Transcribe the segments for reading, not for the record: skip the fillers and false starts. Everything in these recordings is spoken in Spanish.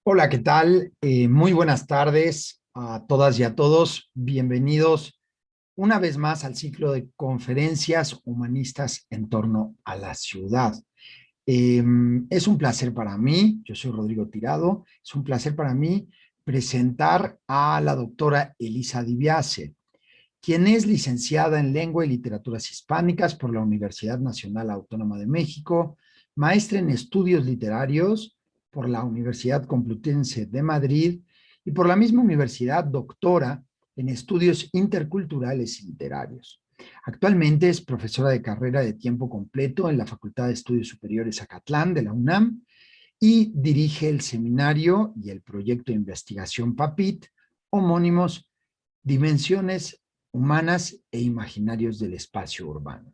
Hola, ¿qué tal? Muy buenas tardes a todas y a todos. Bienvenidos una vez más al ciclo de conferencias humanistas en torno a la ciudad. Es un placer para mí, yo soy Rodrigo Tirado, es un placer para mí presentar a la doctora Elisa Dibiase, quien es licenciada en Lengua y Literaturas Hispánicas por la Universidad Nacional Autónoma de México, maestra en Estudios Literarios por la Universidad Complutense de Madrid y por la misma universidad doctora en Estudios Interculturales y Literarios. Actualmente es profesora de carrera de tiempo completo en la Facultad de Estudios Superiores Acatlán de la UNAM y dirige el seminario y el proyecto de investigación PAPIT, homónimos Dimensiones humanas e imaginarios del espacio urbano.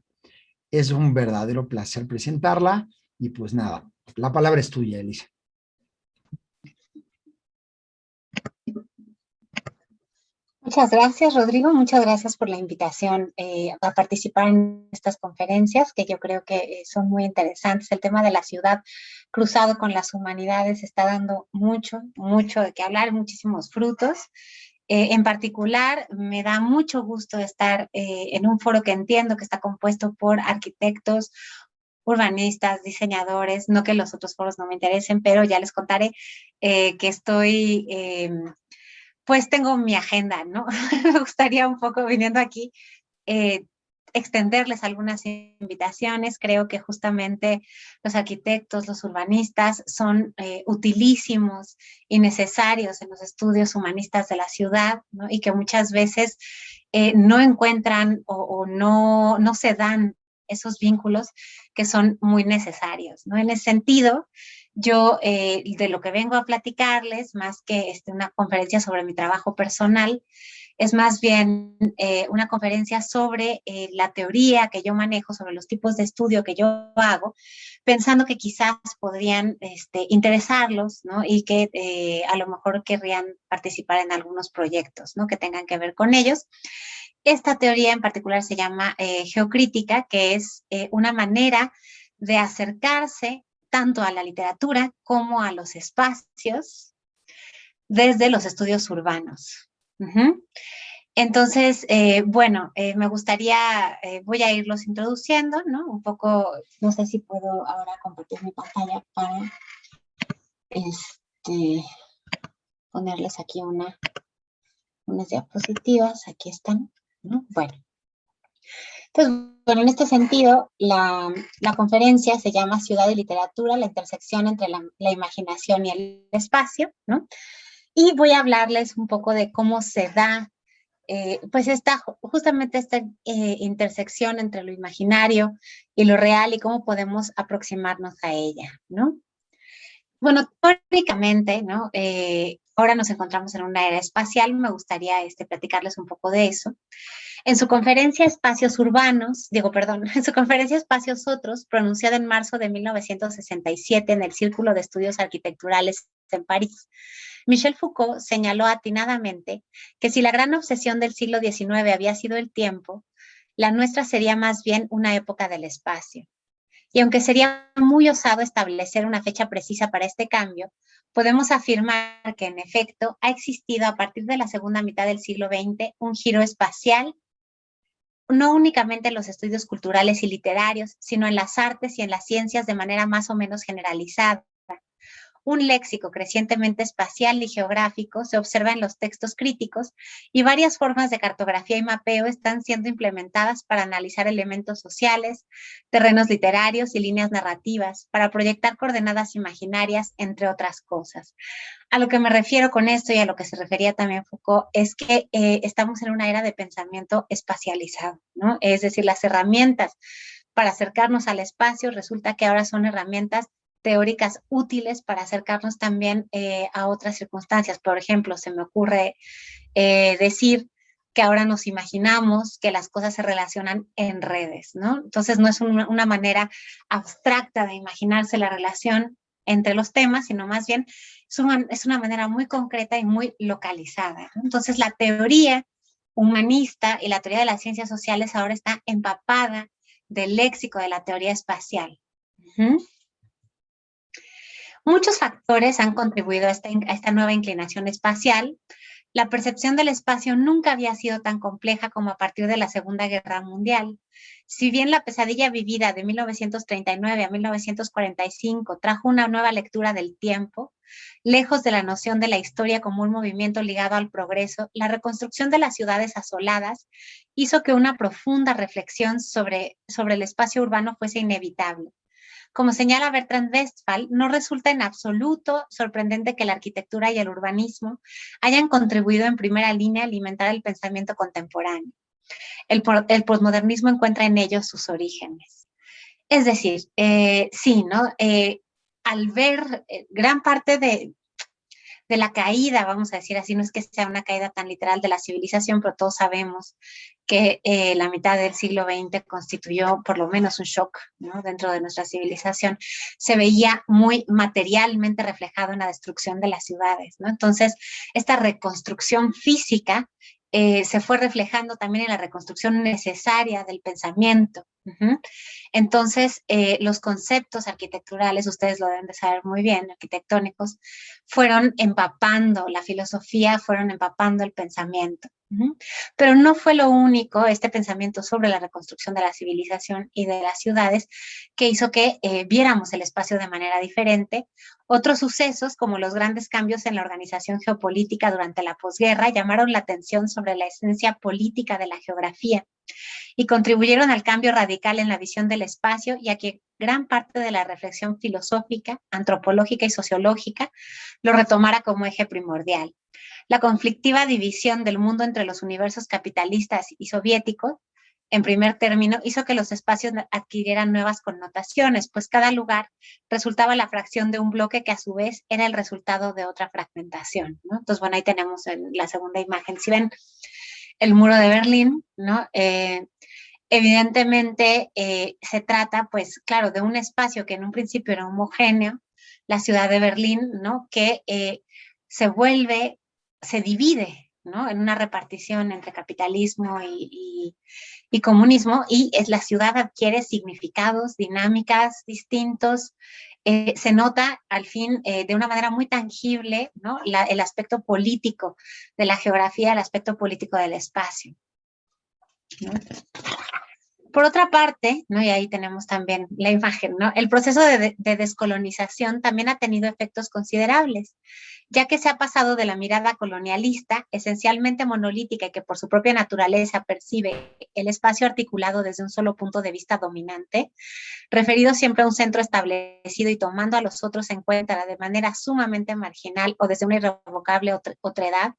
Es un verdadero placer presentarla y pues nada, la palabra es tuya, Elisa. Muchas gracias, Rodrigo. Muchas gracias por la invitación a participar en estas conferencias que yo creo que son muy interesantes. El tema de la ciudad cruzado con las humanidades está dando mucho de qué hablar, muchísimos frutos. En particular, me da mucho gusto estar en un foro que entiendo que está compuesto por arquitectos, urbanistas, diseñadores, no que los otros foros no me interesen, pero ya les contaré que estoy pues tengo mi agenda, ¿no? Me gustaría un poco viniendo aquí eh, extenderles algunas invitaciones. Creo que justamente los arquitectos, los urbanistas son utilísimos y necesarios en los estudios humanistas de la ciudad, ¿no? Y que muchas veces no encuentran o no se dan esos vínculos que son muy necesarios, ¿no? En ese sentido, yo de lo que vengo a platicarles, más que una conferencia sobre mi trabajo personal, es más bien una conferencia sobre la teoría que yo manejo, sobre los tipos de estudio que yo hago, pensando que quizás podrían interesarlos, ¿no? Y que a lo mejor querrían participar en algunos proyectos, ¿no? Que tengan que ver con ellos. Esta teoría en particular se llama geocrítica, que es una manera de acercarse tanto a la literatura como a los espacios desde los estudios urbanos. Uh-huh. Entonces, bueno, me gustaría, voy a irlos introduciendo, ¿no? Un poco, no sé si puedo ahora compartir mi pantalla para ponerles aquí unas diapositivas, aquí están, ¿no? Bueno. Entonces, bueno, en este sentido, la conferencia se llama Ciudad y Literatura, la intersección entre la imaginación y el espacio, ¿no? Y voy a hablarles un poco de cómo se da pues justamente esta intersección entre lo imaginario y lo real y cómo podemos aproximarnos a ella, ¿no? Bueno, teóricamente, ¿no? Ahora nos encontramos en una era espacial, me gustaría platicarles un poco de eso. En su conferencia Espacios Urbanos, en su conferencia Espacios Otros, pronunciada en marzo de 1967 en el Círculo de Estudios Arquitecturales en París, Michel Foucault señaló atinadamente que si la gran obsesión del siglo XIX había sido el tiempo, la nuestra sería más bien una época del espacio. Y aunque sería muy osado establecer una fecha precisa para este cambio, podemos afirmar que en efecto ha existido a partir de la segunda mitad del siglo XX un giro espacial, no únicamente en los estudios culturales y literarios, sino en las artes y en las ciencias de manera más o menos generalizada. Un léxico crecientemente espacial y geográfico se observa en los textos críticos y varias formas de cartografía y mapeo están siendo implementadas para analizar elementos sociales, terrenos literarios y líneas narrativas, para proyectar coordenadas imaginarias, entre otras cosas. A lo que me refiero con esto y a lo que se refería también Foucault es que estamos en una era de pensamiento espacializado, ¿no? Es decir, las herramientas para acercarnos al espacio resulta que ahora son herramientas teóricas útiles para acercarnos también a otras circunstancias. Por ejemplo, se me ocurre decir que ahora nos imaginamos que las cosas se relacionan en redes, ¿no? Entonces no es una manera abstracta de imaginarse la relación entre los temas, sino más bien es una manera muy concreta y muy localizada, ¿no? Entonces la teoría humanista y la teoría de las ciencias sociales ahora está empapada del léxico de la teoría espacial. Uh-huh. Muchos factores han contribuido a esta nueva inclinación espacial. La percepción del espacio nunca había sido tan compleja como a partir de la Segunda Guerra Mundial. Si bien la pesadilla vivida de 1939 a 1945 trajo una nueva lectura del tiempo, lejos de la noción de la historia como un movimiento ligado al progreso, la reconstrucción de las ciudades asoladas hizo que una profunda reflexión sobre el espacio urbano fuese inevitable. Como señala Bertrand Westphal, no resulta en absoluto sorprendente que la arquitectura y el urbanismo hayan contribuido en primera línea a alimentar el pensamiento contemporáneo. El posmodernismo encuentra en ellos sus orígenes. Es decir, sí, ¿no? Al ver gran parte de la caída, vamos a decir así, no es que sea una caída tan literal de la civilización, pero todos sabemos que la mitad del siglo XX constituyó por lo menos un shock, ¿no? Dentro de nuestra civilización. Se veía muy materialmente reflejado en la destrucción de las ciudades, ¿no? Entonces, esta reconstrucción física se fue reflejando también en la reconstrucción necesaria del pensamiento. Entonces, los conceptos arquitecturales, ustedes lo deben de saber muy bien, arquitectónicos, fueron empapando la filosofía, fueron empapando el pensamiento. Pero no fue lo único, este pensamiento sobre la reconstrucción de la civilización y de las ciudades, que hizo que viéramos el espacio de manera diferente. Otros sucesos, como los grandes cambios en la organización geopolítica durante la posguerra, llamaron la atención sobre la esencia política de la geografía y contribuyeron al cambio radical en la visión del espacio y a que gran parte de la reflexión filosófica, antropológica y sociológica lo retomara como eje primordial. La conflictiva división del mundo entre los universos capitalistas y soviéticos, en primer término, hizo que los espacios adquirieran nuevas connotaciones, pues cada lugar resultaba la fracción de un bloque que a su vez era el resultado de otra fragmentación, ¿no? Entonces, bueno, ahí tenemos en la segunda imagen, si ven el muro de Berlín, ¿no? Evidentemente se trata, pues claro, de un espacio que en un principio era homogéneo, la ciudad de Berlín, ¿no? Que se divide, ¿no? En una repartición entre capitalismo y comunismo, y la ciudad adquiere significados, dinámicas distintos. Se nota al fin de una manera muy tangible, ¿no? El aspecto político de la geografía, el aspecto político del espacio, ¿no? Por otra parte, ¿no? Y ahí tenemos también la imagen, ¿no? El proceso de descolonización también ha tenido efectos considerables, ya que se ha pasado de la mirada colonialista, esencialmente monolítica y que por su propia naturaleza percibe el espacio articulado desde un solo punto de vista dominante, referido siempre a un centro establecido y tomando a los otros en cuenta de manera sumamente marginal o desde una irrevocable otredad,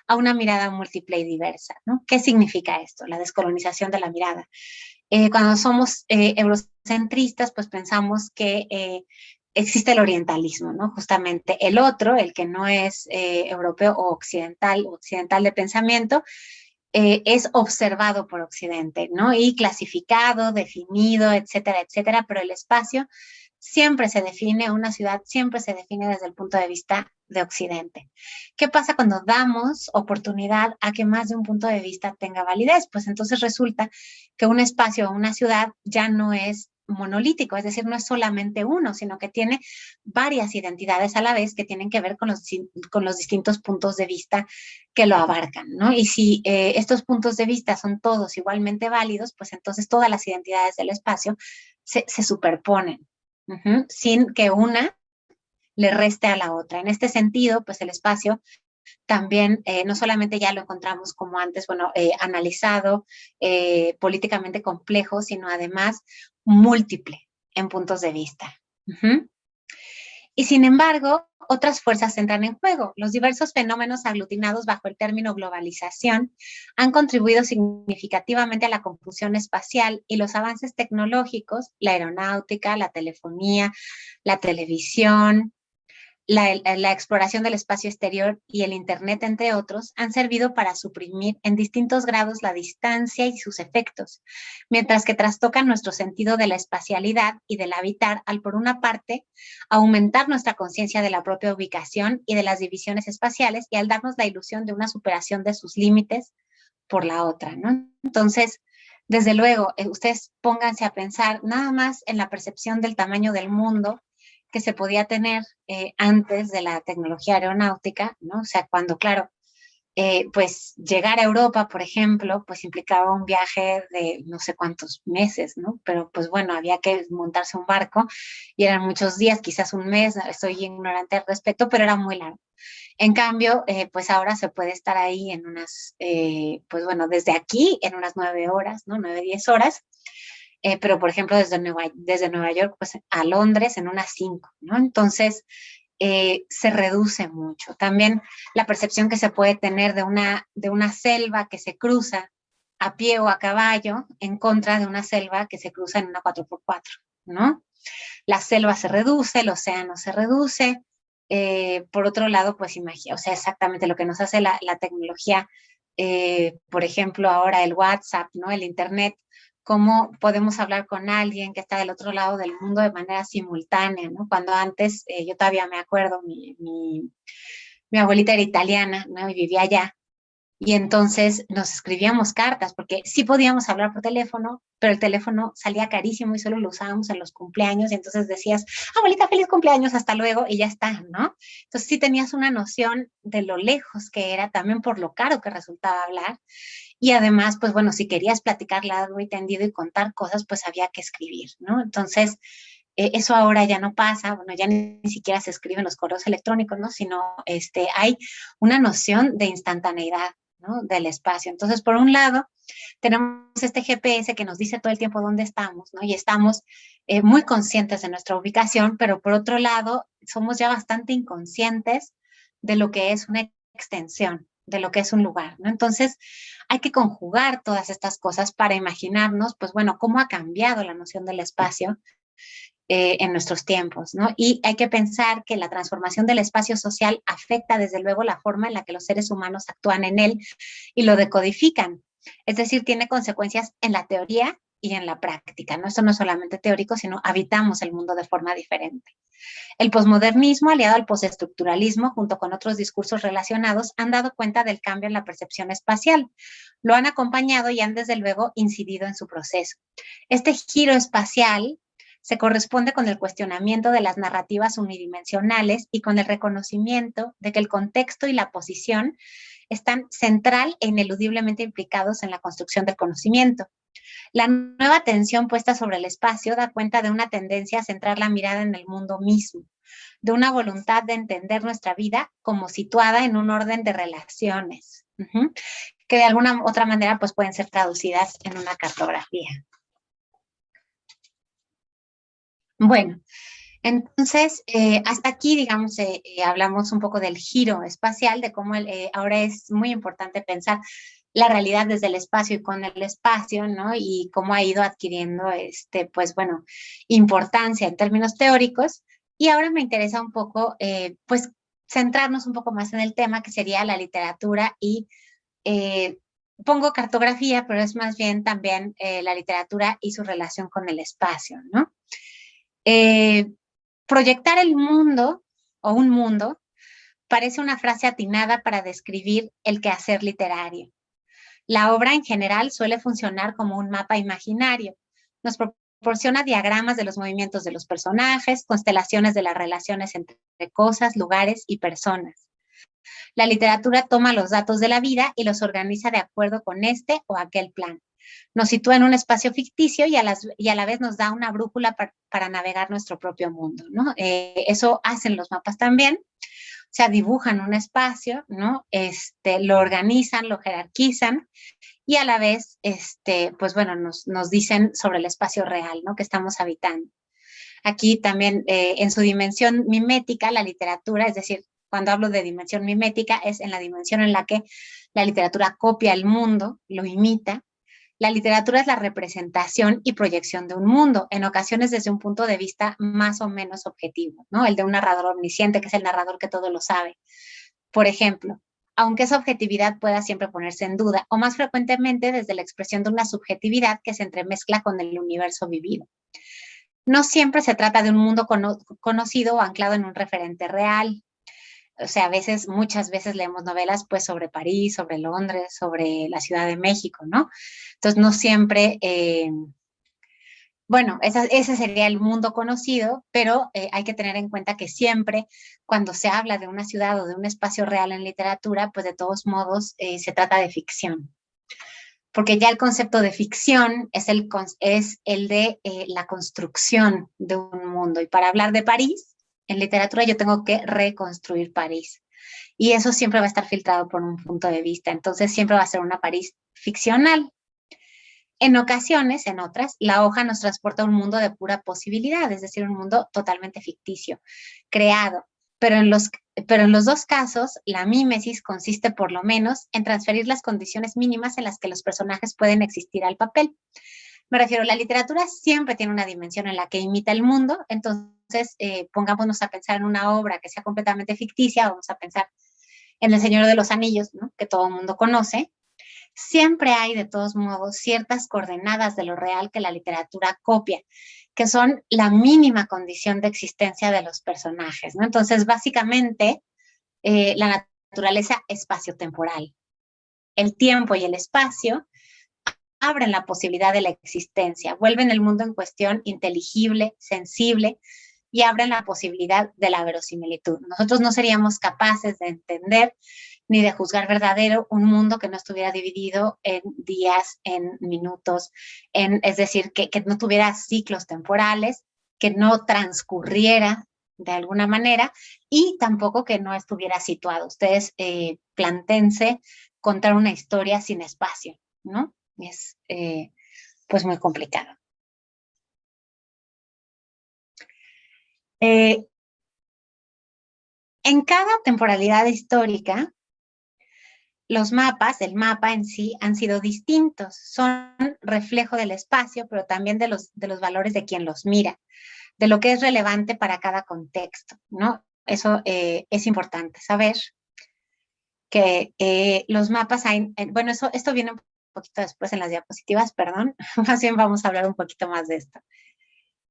a una mirada múltiple y diversa, ¿no? ¿Qué significa esto? La descolonización de la mirada. Cuando somos eurocentristas, pues pensamos que existe el orientalismo, ¿no? Justamente el otro, el que no es europeo o occidental de pensamiento, es observado por Occidente, ¿no? Y clasificado, definido, etcétera, etcétera, pero el espacio siempre se define, una ciudad siempre se define desde el punto de vista de Occidente. ¿Qué pasa cuando damos oportunidad a que más de un punto de vista tenga validez? Pues entonces resulta que un espacio o una ciudad ya no es monolítico, es decir, no es solamente uno, sino que tiene varias identidades a la vez que tienen que ver con los distintos puntos de vista que lo abarcan, ¿no? Y si estos puntos de vista son todos igualmente válidos, pues entonces todas las identidades del espacio se superponen, sin que una le reste a la otra. En este sentido, pues el espacio también no solamente ya lo encontramos como antes, bueno, analizado, políticamente complejo, sino además múltiple en puntos de vista. Y sin embargo, otras fuerzas entran en juego. Los diversos fenómenos aglutinados bajo el término globalización han contribuido significativamente a la confusión espacial y los avances tecnológicos, la aeronáutica, la telefonía, la televisión, la exploración del espacio exterior y el Internet, entre otros, han servido para suprimir en distintos grados la distancia y sus efectos, mientras que trastocan nuestro sentido de la espacialidad y del habitar al, por una parte, aumentar nuestra conciencia de la propia ubicación y de las divisiones espaciales y al darnos la ilusión de una superación de sus límites por la otra, ¿no? Entonces, desde luego, ustedes pónganse a pensar nada más en la percepción del tamaño del mundo que se podía tener antes de la tecnología aeronáutica, ¿no? O sea, cuando, claro, pues llegar a Europa, por ejemplo, pues implicaba un viaje de no sé cuántos meses, ¿no? Pero pues bueno, había que montarse un barco y eran muchos días, quizás un mes, estoy ignorante al respecto, pero era muy largo. En cambio, pues ahora se puede estar ahí en unas, pues bueno, desde aquí en unas 9 horas, ¿no? 9, 10 horas. Pero por ejemplo desde Nueva York pues a Londres en unas 5, ¿no? Entonces se reduce mucho. También la percepción que se puede tener de una selva que se cruza a pie o a caballo en contra de una selva que se cruza en una 4x4, ¿no? La selva se reduce, el océano se reduce. Por otro lado, pues imagina, o sea, exactamente lo que nos hace la tecnología, por ejemplo, ahora el WhatsApp, ¿no? El Internet, cómo podemos hablar con alguien que está del otro lado del mundo de manera simultánea, ¿no? Cuando antes, yo todavía me acuerdo, mi abuelita era italiana, ¿no? Y vivía allá. Y entonces nos escribíamos cartas, porque sí podíamos hablar por teléfono, pero el teléfono salía carísimo y solo lo usábamos en los cumpleaños. Y entonces decías, abuelita, feliz cumpleaños, hasta luego, y ya está, ¿no? Entonces sí tenías una noción de lo lejos que era, también por lo caro que resultaba hablar. Y además, pues bueno, si querías platicar largo y tendido y contar cosas, pues había que escribir, ¿no? Entonces, eso ahora ya no pasa, bueno, ya ni siquiera se escriben los correos electrónicos, ¿no? Sino hay una noción de instantaneidad, ¿no? Del espacio. Entonces, por un lado, tenemos este GPS que nos dice todo el tiempo dónde estamos, ¿no? Y estamos muy conscientes de nuestra ubicación, pero por otro lado, somos ya bastante inconscientes de lo que es una extensión, de lo que es un lugar, ¿no? Entonces, hay que conjugar todas estas cosas para imaginarnos, pues bueno, cómo ha cambiado la noción del espacio en nuestros tiempos, ¿no? Y hay que pensar que la transformación del espacio social afecta desde luego la forma en la que los seres humanos actúan en él y lo decodifican. Es decir, tiene consecuencias en la teoría y en la práctica, ¿no? Esto no es solamente teórico, sino habitamos el mundo de forma diferente. El posmodernismo, aliado al postestructuralismo, junto con otros discursos relacionados, han dado cuenta del cambio en la percepción espacial. Lo han acompañado y han desde luego incidido en su proceso. Este giro espacial se corresponde con el cuestionamiento de las narrativas unidimensionales y con el reconocimiento de que el contexto y la posición están central e ineludiblemente implicados en la construcción del conocimiento. La nueva atención puesta sobre el espacio da cuenta de una tendencia a centrar la mirada en el mundo mismo, de una voluntad de entender nuestra vida como situada en un orden de relaciones, que de alguna otra manera pues pueden ser traducidas en una cartografía. Bueno, entonces, hasta aquí, digamos, hablamos un poco del giro espacial, de cómo ahora es muy importante pensar la realidad desde el espacio y con el espacio, ¿no? Y cómo ha ido adquiriendo, pues bueno, importancia en términos teóricos. Y ahora me interesa un poco, pues, centrarnos un poco más en el tema que sería la literatura y pongo cartografía, pero es más bien también la literatura y su relación con el espacio, ¿no? Proyectar el mundo o un mundo parece una frase atinada para describir el quehacer literario. La obra en general suele funcionar como un mapa imaginario. Nos proporciona diagramas de los movimientos de los personajes, constelaciones de las relaciones entre cosas, lugares y personas. La literatura toma los datos de la vida y los organiza de acuerdo con este o aquel plan. Nos sitúa en un espacio ficticio y a la vez nos da una brújula para navegar nuestro propio mundo, ¿no? Eso hacen los mapas también. O sea, dibujan un espacio, ¿no? Lo organizan, lo jerarquizan y a la vez, pues bueno, nos dicen sobre el espacio real, ¿no? Que estamos habitando. Aquí también, en su dimensión mimética, la literatura, es decir, cuando hablo de dimensión mimética, es en la dimensión en la que la literatura copia el mundo, lo imita. La literatura es la representación y proyección de un mundo, en ocasiones desde un punto de vista más o menos objetivo, ¿no? El de un narrador omnisciente, que es el narrador que todo lo sabe. Por ejemplo, aunque esa objetividad pueda siempre ponerse en duda, o más frecuentemente desde la expresión de una subjetividad que se entremezcla con el universo vivido. No siempre se trata de un mundo conocido o anclado en un referente real. O sea, muchas veces leemos novelas pues sobre París, sobre Londres, sobre la Ciudad de México, ¿no? Entonces, no siempre Bueno, ese sería el mundo conocido, pero hay que tener en cuenta que siempre cuando se habla de una ciudad o de un espacio real en literatura, pues de todos modos se trata de ficción. Porque ya el concepto de ficción es el de la construcción de un mundo. Y para hablar de París, en literatura yo tengo que reconstruir París. Y eso siempre va a estar filtrado por un punto de vista. Entonces siempre va a ser una París ficcional. En ocasiones, en otras, la hoja nos transporta a un mundo de pura posibilidad, es decir, un mundo totalmente ficticio, creado. Pero en los dos casos, la mímesis consiste por lo menos en transferir las condiciones mínimas en las que los personajes pueden existir al papel. Me refiero, la literatura siempre tiene una dimensión en la que imita el mundo, entonces pongámonos a pensar en una obra que sea completamente ficticia, vamos a pensar en El Señor de los Anillos, ¿no? Que todo el mundo conoce. Siempre hay, de todos modos, ciertas coordenadas de lo real que la literatura copia, que son la mínima condición de existencia de los personajes, ¿no? Entonces, básicamente, la naturaleza espaciotemporal, el tiempo y el espacio abren la posibilidad de la existencia, vuelven el mundo en cuestión inteligible, sensible y abren la posibilidad de la verosimilitud. Nosotros no seríamos capaces de entender ni de juzgar verdadero un mundo que no estuviera dividido en días, en minutos, es decir, que no tuviera ciclos temporales, que no transcurriera de alguna manera y tampoco que no estuviera situado. Ustedes plantéense contar una historia sin espacio, ¿no? Es pues muy complicado. En cada temporalidad histórica, los mapas, el mapa en sí, han sido distintos. Son reflejo del espacio, pero también de los valores de quien los mira, de lo que es relevante para cada contexto, ¿no? Eso es importante saber que los mapas hay, bueno, esto viene un poquito después en las diapositivas, perdón, más bien vamos a hablar un poquito más de esto.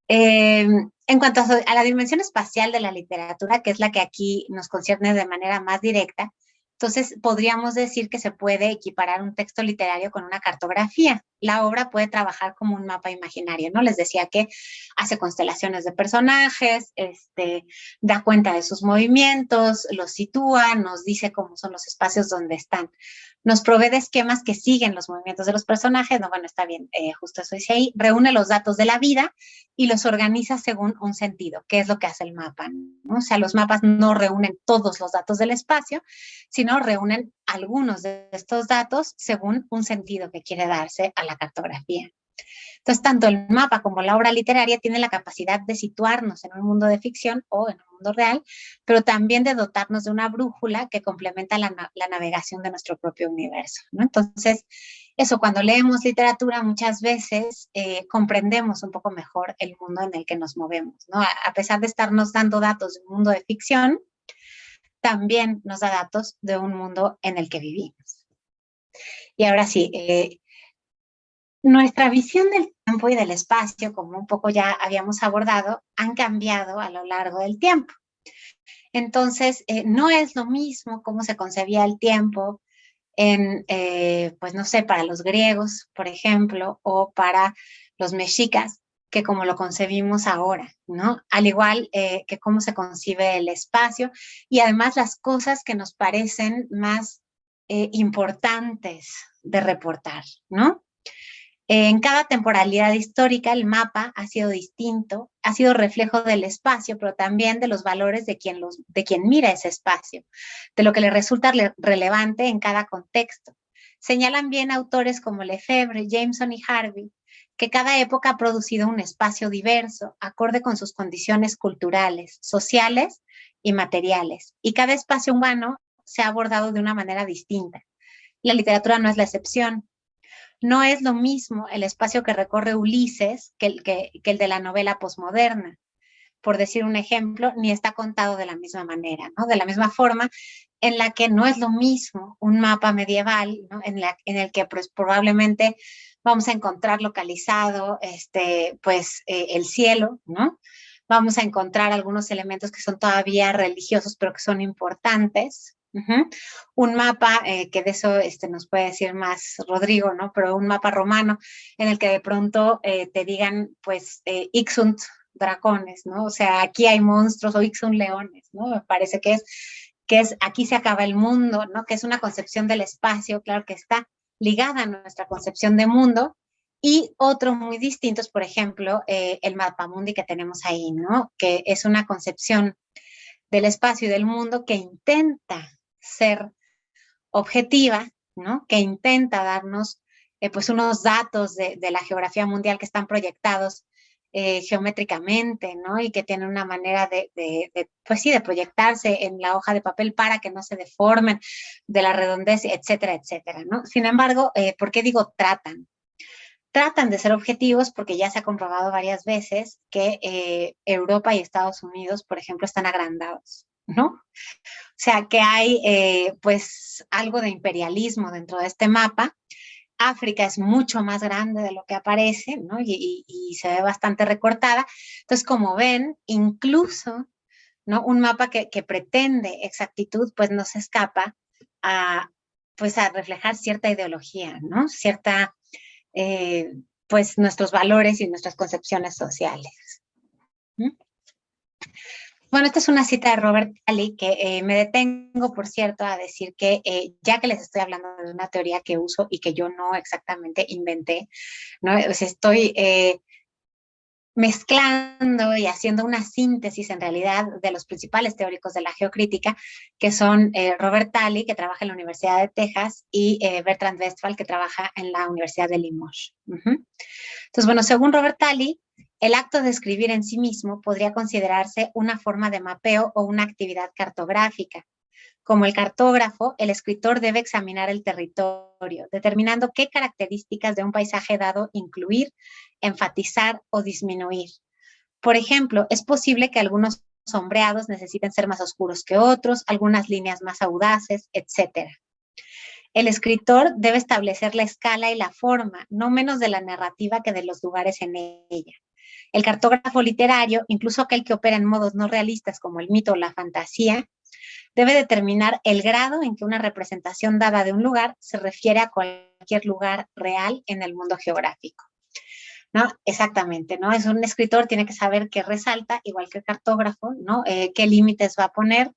En cuanto a la dimensión espacial de la literatura, que es la que aquí nos concierne de manera más directa, entonces podríamos decir que se puede equiparar un texto literario con una cartografía. La obra puede trabajar como un mapa imaginario, ¿no? Les decía que hace constelaciones de personajes, da cuenta de sus movimientos, los sitúa, nos dice cómo son los espacios donde están. Nos provee de esquemas que siguen los movimientos de los personajes, no, bueno, está bien, justo eso dice ahí, reúne los datos de la vida y los organiza según un sentido, que es lo que hace el mapa, ¿no? O sea, los mapas no reúnen todos los datos del espacio, sino reúnen algunos de estos datos según un sentido que quiere darse a la cartografía. Entonces, tanto el mapa como la obra literaria tienen la capacidad de situarnos en un mundo de ficción o en un mundo real, pero también de dotarnos de una brújula que complementa la navegación de nuestro propio universo, ¿no? Entonces, eso, cuando leemos literatura, muchas veces comprendemos un poco mejor el mundo en el que nos movemos, ¿no? A pesar de estarnos dando datos de un mundo de ficción, también nos da datos de un mundo en el que vivimos. Y ahora sí, nuestra visión del tiempo y del espacio, como un poco ya habíamos abordado, han cambiado a lo largo del tiempo. Entonces, no es lo mismo cómo se concebía el tiempo pues no sé, para los griegos, por ejemplo, o para los mexicas, que como lo concebimos ahora, ¿no? Al igual que cómo se concibe el espacio y además las cosas que nos parecen más importantes de reportar, ¿no? En cada temporalidad histórica el mapa ha sido distinto, ha sido reflejo del espacio, pero también de los valores de quien mira ese espacio, de lo que le resulta relevante en cada contexto. Señalan bien autores como Lefebvre, Jameson y Harvey que cada época ha producido un espacio diverso, acorde con sus condiciones culturales, sociales y materiales, y cada espacio humano se ha abordado de una manera distinta. La literatura no es la excepción. No es lo mismo el espacio que recorre Ulises que el de la novela posmoderna, por decir un ejemplo, ni está contado de la misma manera, ¿no? De la misma forma en la que no es lo mismo un mapa medieval, ¿no? En el que pues, probablemente vamos a encontrar localizado el cielo, ¿no? Vamos a encontrar algunos elementos que son todavía religiosos, pero que son importantes, Ujú. Un mapa, que de eso nos puede decir más Rodrigo, ¿no? Pero un mapa romano en el que de pronto te digan, pues, Ixunt dragones, ¿no? O sea, aquí hay monstruos o Ixunt leones, ¿no? Me parece que es aquí se acaba el mundo, ¿no? Que es una concepción del espacio, claro que está ligada a nuestra concepción de mundo. Y otro muy distinto es, por ejemplo, el mapamundi que tenemos ahí, ¿no? Que es una concepción del espacio y del mundo que intenta ser objetiva, ¿no? Que intenta darnos pues unos datos de la geografía mundial que están proyectados geométricamente, ¿no? Y que tiene una manera pues sí, de proyectarse en la hoja de papel para que no se deformen de la redondez, etcétera, etcétera, ¿no? Sin embargo, ¿por qué digo tratan? Tratan de ser objetivos porque ya se ha comprobado varias veces que Europa y Estados Unidos, por ejemplo, están agrandados, ¿no? O sea, que hay pues algo de imperialismo dentro de este mapa. África es mucho más grande de lo que aparece, ¿no? Y se ve bastante recortada. Entonces, como ven, incluso, ¿no? Un mapa que pretende exactitud, pues no se escapa a, pues a reflejar cierta ideología, ¿no? Cierta, eh, pues nuestros valores y nuestras concepciones sociales. ¿Mm? Bueno, esta es una cita de Robert Talley que me detengo, por cierto, a decir que ya que les estoy hablando de una teoría que uso y que yo no exactamente inventé, ¿no? O sea, estoy mezclando y haciendo una síntesis en realidad de los principales teóricos de la geocrítica, que son Robert Talley, que trabaja en la Universidad de Texas, y Bertrand Westphal, que trabaja en la Universidad de Limoges. Entonces, bueno, según Robert Talley, el acto de escribir en sí mismo podría considerarse una forma de mapeo o una actividad cartográfica. Como el cartógrafo, el escritor debe examinar el territorio, determinando qué características de un paisaje dado incluir, enfatizar o disminuir. Por ejemplo, es posible que algunos sombreados necesiten ser más oscuros que otros, algunas líneas más audaces, etc. El escritor debe establecer la escala y la forma, no menos de la narrativa que de los lugares en ella. El cartógrafo literario, incluso aquel que opera en modos no realistas como el mito o la fantasía, debe determinar el grado en que una representación dada de un lugar se refiere a cualquier lugar real en el mundo geográfico. ¿No? Exactamente, ¿no? Es un escritor, tiene que saber qué resalta, igual que el cartógrafo, ¿no? Qué límites va a poner,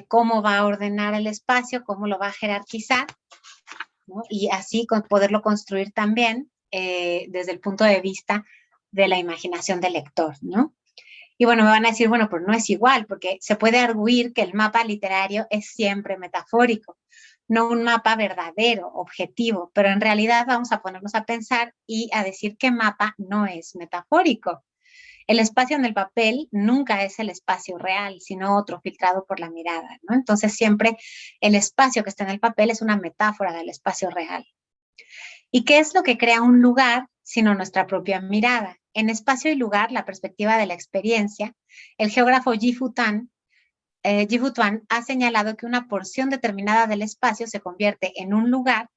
cómo va a ordenar el espacio, cómo lo va a jerarquizar, ¿no? Y así poderlo construir también desde el punto de vista de la imaginación del lector, ¿no? Y bueno, me van a decir, bueno, pero no es igual, porque se puede arguir que el mapa literario es siempre metafórico, no un mapa verdadero, objetivo, pero en realidad vamos a ponernos a pensar y a decir que mapa no es metafórico. El espacio en el papel nunca es el espacio real, sino otro filtrado por la mirada, ¿no? Entonces siempre el espacio que está en el papel es una metáfora del espacio real. ¿Y qué es lo que crea un lugar sino nuestra propia mirada? En espacio y lugar, la perspectiva de la experiencia, el geógrafo Gifu Tuan ha señalado que una porción determinada del espacio se convierte en un lugar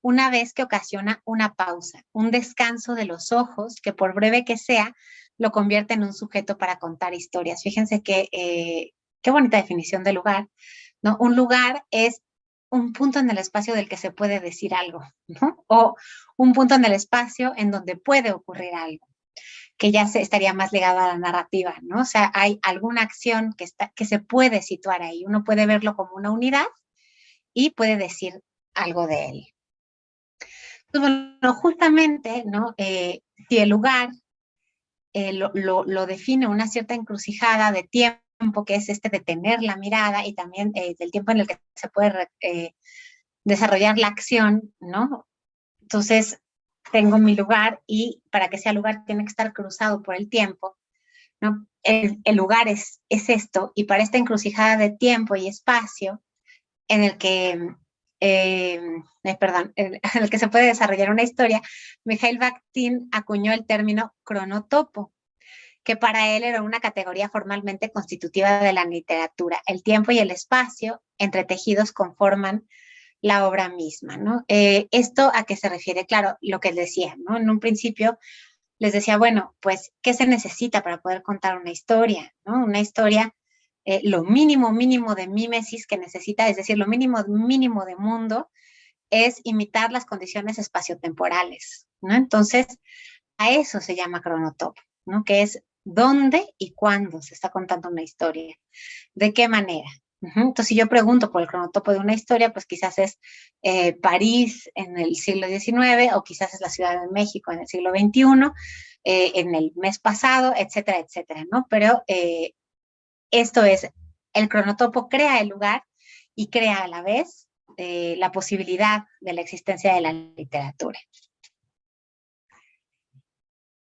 una vez que ocasiona una pausa, un descanso de los ojos que por breve que sea, lo convierte en un sujeto para contar historias. Fíjense qué bonita definición de lugar, ¿no? Un lugar es un punto en el espacio del que se puede decir algo, ¿no? O un punto en el espacio en donde puede ocurrir algo, que ya estaría más ligado a la narrativa, ¿no? O sea, hay alguna acción que se puede situar ahí. Uno puede verlo como una unidad y puede decir algo de él. Entonces, bueno, justamente, ¿no? Si el lugar lo define una cierta encrucijada de tiempo, que es detener la mirada y también del tiempo en el que se puede desarrollar la acción, ¿no? Entonces, tengo mi lugar y para que sea lugar tiene que estar cruzado por el tiempo, ¿no? El lugar es esto y para esta encrucijada de tiempo y espacio en el que, en el que se puede desarrollar una historia, Mikhail Bakhtin acuñó el término cronotopo, que para él era una categoría formalmente constitutiva de la literatura. El tiempo y el espacio entretejidos conforman la obra misma, ¿no? ¿Esto a qué se refiere? Claro, lo que decía, ¿no? En un principio les decía, bueno, pues, ¿qué se necesita para poder contar una historia, ¿no? Una historia lo mínimo, mínimo de mímesis que necesita, es decir, lo mínimo, mínimo de mundo, es imitar las condiciones espaciotemporales, ¿no? Entonces, a eso se llama cronotopo, ¿no? Que es dónde y cuándo se está contando una historia, de qué manera. Entonces, si yo pregunto por el cronotopo de una historia, pues quizás es París en el siglo XIX o quizás es la Ciudad de México en el siglo XXI, en el mes pasado, etcétera, etcétera, ¿no? Pero esto es, el cronotopo crea el lugar y crea a la vez la posibilidad de la existencia de la literatura.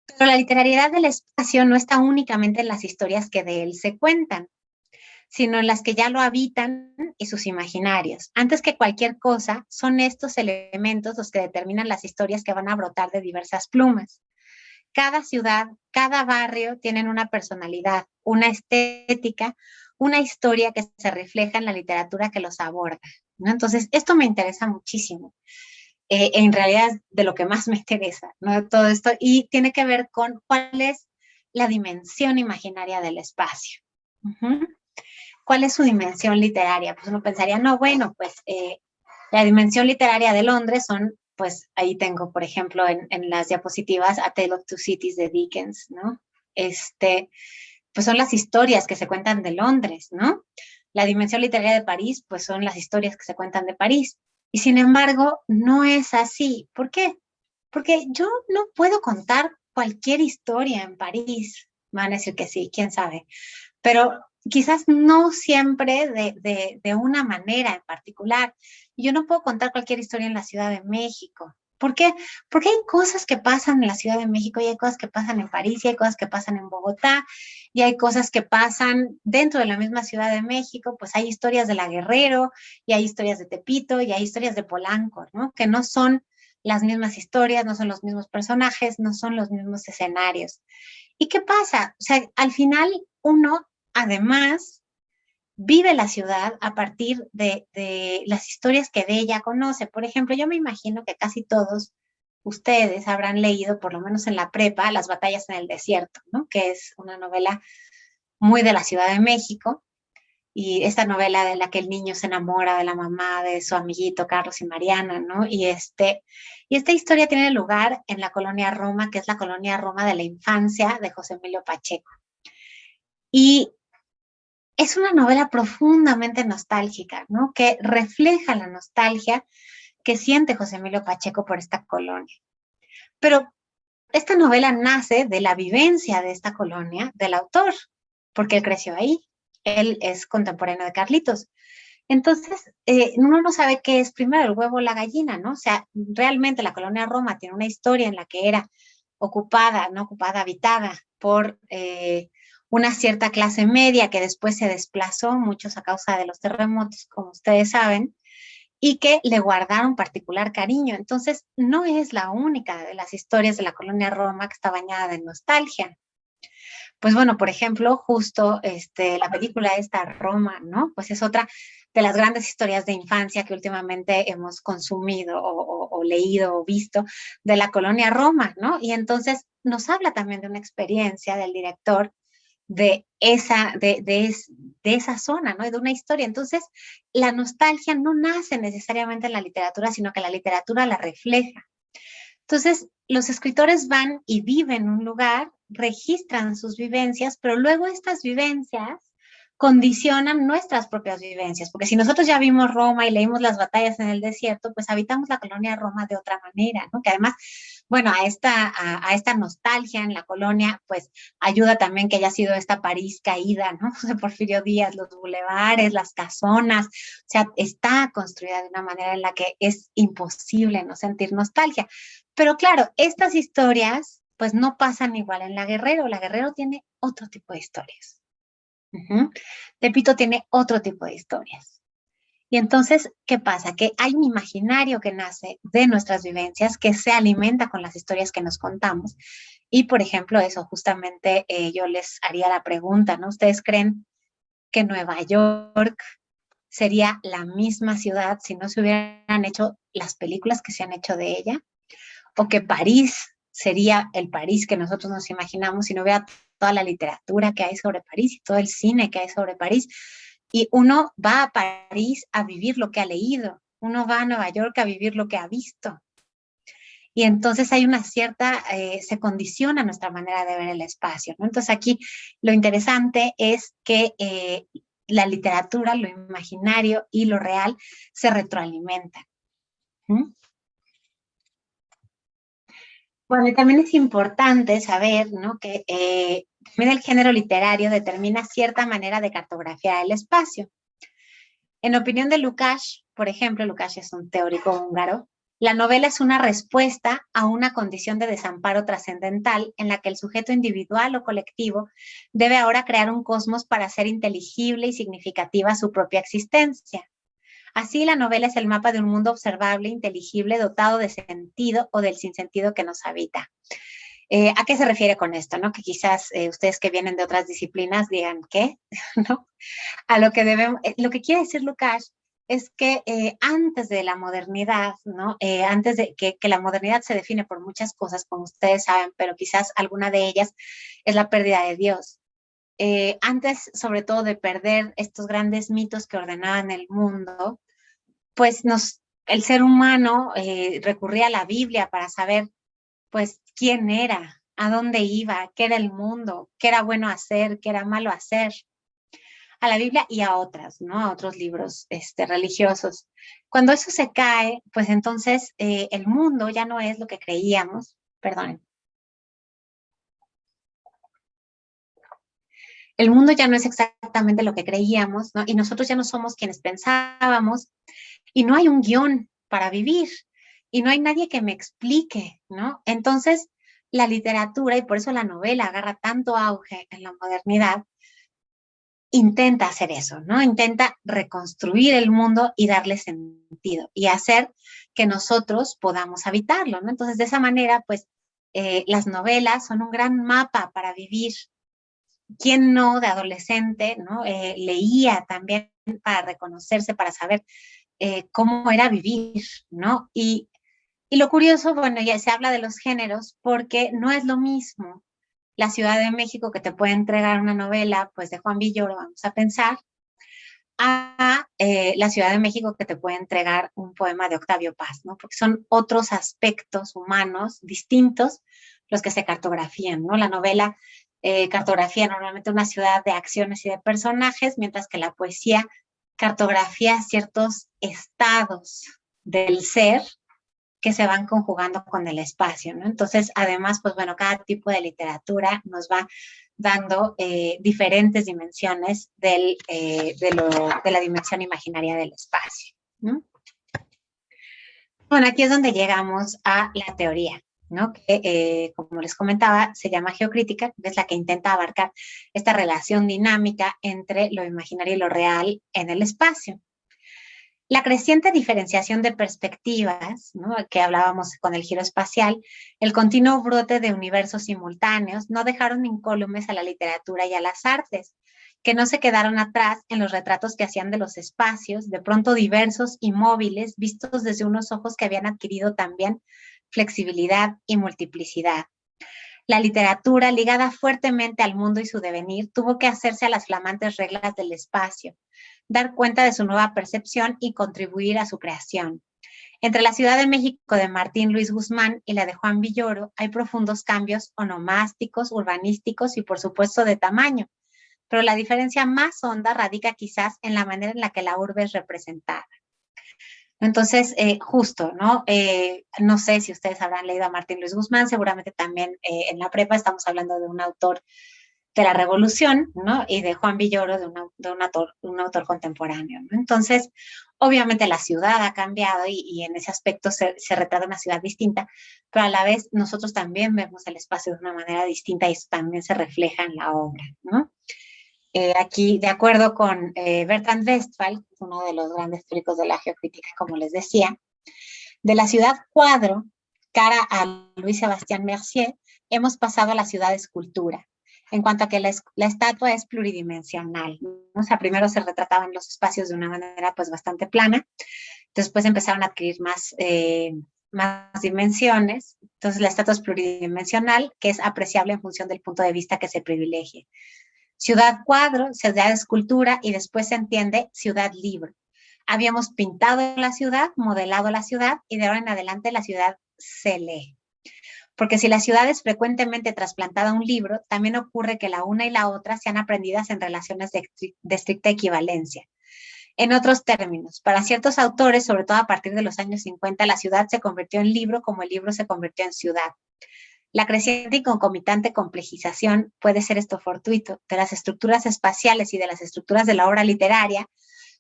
Pero la literariedad del espacio no está únicamente en las historias que de él se cuentan, sino en las que ya lo habitan y sus imaginarios. Antes que cualquier cosa, son estos elementos los que determinan las historias que van a brotar de diversas plumas. Cada ciudad, cada barrio tienen una personalidad, una estética, una historia que se refleja en la literatura que los aborda, ¿no? Entonces, esto me interesa muchísimo. En realidad es de lo que más me interesa, ¿no? Todo esto, y tiene que ver con cuál es la dimensión imaginaria del espacio. ¿Cuál es su dimensión literaria? Pues uno pensaría, no, bueno, pues la dimensión literaria de Londres son, pues ahí tengo, por ejemplo, en las diapositivas, A Tale of Two Cities de Dickens, ¿no? Pues son las historias que se cuentan de Londres, ¿no? La dimensión literaria de París, pues son las historias que se cuentan de París. Y sin embargo, no es así. ¿Por qué? Porque yo no puedo contar cualquier historia en París. Me van a decir que sí, quién sabe. Pero quizás no siempre de una manera en particular. Yo no puedo contar cualquier historia en la Ciudad de México. ¿Por qué? Porque hay cosas que pasan en la Ciudad de México y hay cosas que pasan en París y hay cosas que pasan en Bogotá y hay cosas que pasan dentro de la misma Ciudad de México. Pues hay historias de La Guerrero y hay historias de Tepito y hay historias de Polanco, ¿no? Que no son las mismas historias, no son los mismos personajes, no son los mismos escenarios. ¿Y qué pasa? O sea, al final uno, además, vive la ciudad a partir de las historias que de ella conoce. Por ejemplo, yo me imagino que casi todos ustedes habrán leído, por lo menos en la prepa, Las batallas en el desierto, ¿no? Que es una novela muy de la Ciudad de México. Y esta novela de la que el niño se enamora de la mamá de su amiguito Carlos y Mariana, ¿no? Y esta historia tiene lugar en la colonia Roma, que es la colonia Roma de la infancia de José Emilio Pacheco. Y es una novela profundamente nostálgica, ¿no? Que refleja la nostalgia que siente José Emilio Pacheco por esta colonia. Pero esta novela nace de la vivencia de esta colonia del autor, porque él creció ahí. Él es contemporáneo de Carlitos. Entonces, uno no sabe qué es primero, el huevo o la gallina, ¿no? O sea, realmente la colonia Roma tiene una historia en la que era ocupada, no ocupada, habitada por una cierta clase media que después se desplazó, muchos a causa de los terremotos, como ustedes saben, y que le guardaron particular cariño. Entonces, no es la única de las historias de la colonia Roma que está bañada de nostalgia. Pues bueno, por ejemplo, justo la película esta, Roma, ¿no? Pues es otra de las grandes historias de infancia que últimamente hemos consumido o leído o visto de la colonia Roma, ¿no? Y entonces nos habla también de una experiencia del director de esa zona, ¿no? De una historia. Entonces, la nostalgia no nace necesariamente en la literatura, sino que la literatura la refleja. Entonces, los escritores van y viven un lugar, registran sus vivencias, pero luego estas vivencias condicionan nuestras propias vivencias, porque si nosotros ya vimos Roma y leímos las batallas en el desierto, pues habitamos la colonia Roma de otra manera, ¿no? Que además, bueno, a esta nostalgia en la colonia, pues ayuda también que haya sido esta París caída, ¿no? De Porfirio Díaz, los bulevares, las casonas, o sea, está construida de una manera en la que es imposible no sentir nostalgia. Pero claro, estas historias pues no pasan igual en La Guerrero. La Guerrero tiene otro tipo de historias. Tepito tiene otro tipo de historias. Y entonces, ¿qué pasa? Que hay un imaginario que nace de nuestras vivencias, que se alimenta con las historias que nos contamos. Y, por ejemplo, eso, justamente yo les haría la pregunta, ¿no? ¿Ustedes creen que Nueva York sería la misma ciudad si no se hubieran hecho las películas que se han hecho de ella? ¿O que París sería el París que nosotros nos imaginamos si no hubiera toda la literatura que hay sobre París y todo el cine que hay sobre París. Y uno va a París a vivir lo que ha leído, uno va a Nueva York a vivir lo que ha visto. Y entonces hay una cierta, se condiciona nuestra manera de ver el espacio, ¿no? Entonces aquí lo interesante es que la literatura, lo imaginario y lo real se retroalimentan. ¿Mm? Bueno, y también es importante saber, ¿no?, que también el género literario determina cierta manera de cartografiar el espacio. En opinión de Lukács, por ejemplo, Lukács es un teórico húngaro, la novela es una respuesta a una condición de desamparo trascendental en la que el sujeto individual o colectivo debe ahora crear un cosmos para hacer inteligible y significativa su propia existencia. Así, la novela es el mapa de un mundo observable, inteligible, dotado de sentido o del sinsentido que nos habita. ¿A qué se refiere con esto? ¿No? Que quizás ustedes que vienen de otras disciplinas digan, ¿qué? ¿No? A lo que debemos, lo que quiere decir Lukács es que antes de la modernidad, ¿no? Antes de que la modernidad se define por muchas cosas, como ustedes saben, pero quizás alguna de ellas es la pérdida de Dios. Antes, sobre todo, de perder estos grandes mitos que ordenaban el mundo, pues el ser humano recurría a la Biblia para saber, pues, quién era, a dónde iba, qué era el mundo, qué era bueno hacer, qué era malo hacer. A la Biblia y a otras, ¿no? A otros libros religiosos. Cuando eso se cae, pues entonces el mundo ya no es lo que creíamos, perdonen. El mundo ya no es exactamente lo que creíamos, ¿no? Y nosotros ya no somos quienes pensábamos, y no hay un guión para vivir, y no hay nadie que me explique, ¿no? Entonces, la literatura, y por eso la novela agarra tanto auge en la modernidad, intenta hacer eso, ¿no? Intenta reconstruir el mundo y darle sentido y hacer que nosotros podamos habitarlo, ¿no? Entonces, de esa manera, pues, las novelas son un gran mapa para vivir. ¿Quién no de adolescente, ¿no? Leía también para reconocerse, para saber cómo era vivir, ¿no? Y lo curioso, bueno, ya se habla de los géneros porque no es lo mismo la Ciudad de México que te puede entregar una novela, pues de Juan Villoro, vamos a pensar, a la Ciudad de México que te puede entregar un poema de Octavio Paz, ¿no? Porque son otros aspectos humanos distintos los que se cartografían, ¿no? La novela cartografía normalmente una ciudad de acciones y de personajes, mientras que la poesía cartografía ciertos estados del ser que se van conjugando con el espacio, ¿no? Entonces, además, pues bueno, cada tipo de literatura nos va dando diferentes dimensiones de la dimensión imaginaria del espacio, ¿no? Bueno, aquí es donde llegamos a la teoría, ¿no? Que, como les comentaba, se llama geocrítica, que es la que intenta abarcar esta relación dinámica entre lo imaginario y lo real en el espacio. La creciente diferenciación de perspectivas, ¿no?, que hablábamos con el giro espacial, el continuo brote de universos simultáneos, no dejaron incólumes a la literatura y a las artes, que no se quedaron atrás en los retratos que hacían de los espacios, de pronto diversos y móviles, vistos desde unos ojos que habían adquirido también flexibilidad y multiplicidad. La literatura, ligada fuertemente al mundo y su devenir, tuvo que hacerse a las flamantes reglas del espacio, dar cuenta de su nueva percepción y contribuir a su creación. Entre la Ciudad de México de Martín Luis Guzmán y la de Juan Villoro hay profundos cambios onomásticos, urbanísticos y por supuesto de tamaño, pero la diferencia más honda radica quizás en la manera en la que la urbe es representada. Entonces, justo, ¿no? No sé si ustedes habrán leído a Martín Luis Guzmán, seguramente también en la prepa estamos hablando de un autor de la Revolución, ¿no? Y de Juan Villoro, de un autor contemporáneo, ¿no? Entonces, obviamente la ciudad ha cambiado y en ese aspecto se retrata una ciudad distinta, pero a la vez nosotros también vemos el espacio de una manera distinta y eso también se refleja en la obra, ¿no? Aquí, de acuerdo con Bertrand Westphal, uno de los grandes teóricos de la geocrítica, como les decía, de la ciudad cuadro, cara a Louis Sebastián Mercier, hemos pasado a la ciudad escultura, en cuanto a que la estatua es pluridimensional, ¿no? O sea, primero se retrataban los espacios de una manera pues bastante plana, después empezaron a adquirir más más dimensiones. Entonces, la estatua es pluridimensional, que es apreciable en función del punto de vista que se privilegie. Ciudad cuadro, ciudad escultura y después se entiende ciudad libro. Habíamos pintado la ciudad, modelado la ciudad y de ahora en adelante la ciudad se lee. Porque si la ciudad es frecuentemente trasplantada a un libro, también ocurre que la una y la otra sean aprendidas en relaciones de estricta equivalencia. En otros términos, para ciertos autores, sobre todo a partir de los años 50, la ciudad se convirtió en libro como el libro se convirtió en ciudad. La creciente y concomitante complejización, puede ser esto fortuito, de las estructuras espaciales y de las estructuras de la obra literaria,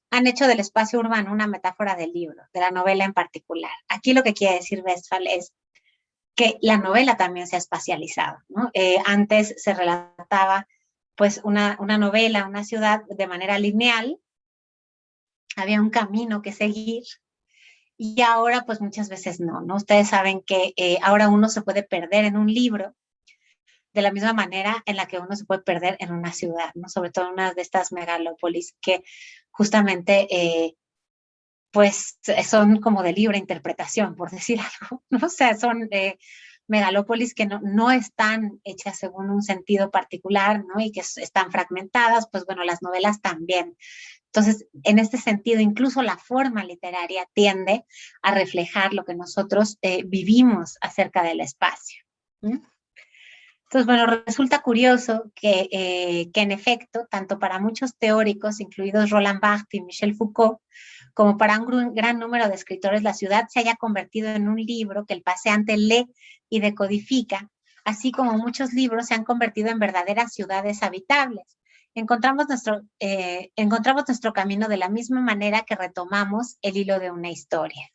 han hecho del espacio urbano una metáfora del libro, de la novela en particular. Aquí lo que quiere decir Westphal es que la novela también se ha espacializado, ¿no? Antes se relataba pues una novela, una ciudad de manera lineal, había un camino que seguir, y ahora pues muchas veces no, ¿no? Ustedes saben que ahora uno se puede perder en un libro de la misma manera en la que uno se puede perder en una ciudad, ¿no? Sobre todo en una de estas megalópolis que justamente pues son como de libre interpretación, por decir algo, ¿no? O sea, son megalópolis que no están hechas según un sentido particular, ¿no? Y que están fragmentadas, pues bueno, las novelas también. Entonces, en este sentido, incluso la forma literaria tiende a reflejar lo que nosotros vivimos acerca del espacio. ¿Sí? Entonces, bueno, resulta curioso que en efecto, tanto para muchos teóricos, incluidos Roland Barthes y Michel Foucault, como para un gran número de escritores, la ciudad se haya convertido en un libro que el paseante lee y decodifica, así como muchos libros se han convertido en verdaderas ciudades habitables. Encontramos nuestro camino de la misma manera que retomamos el hilo de una historia.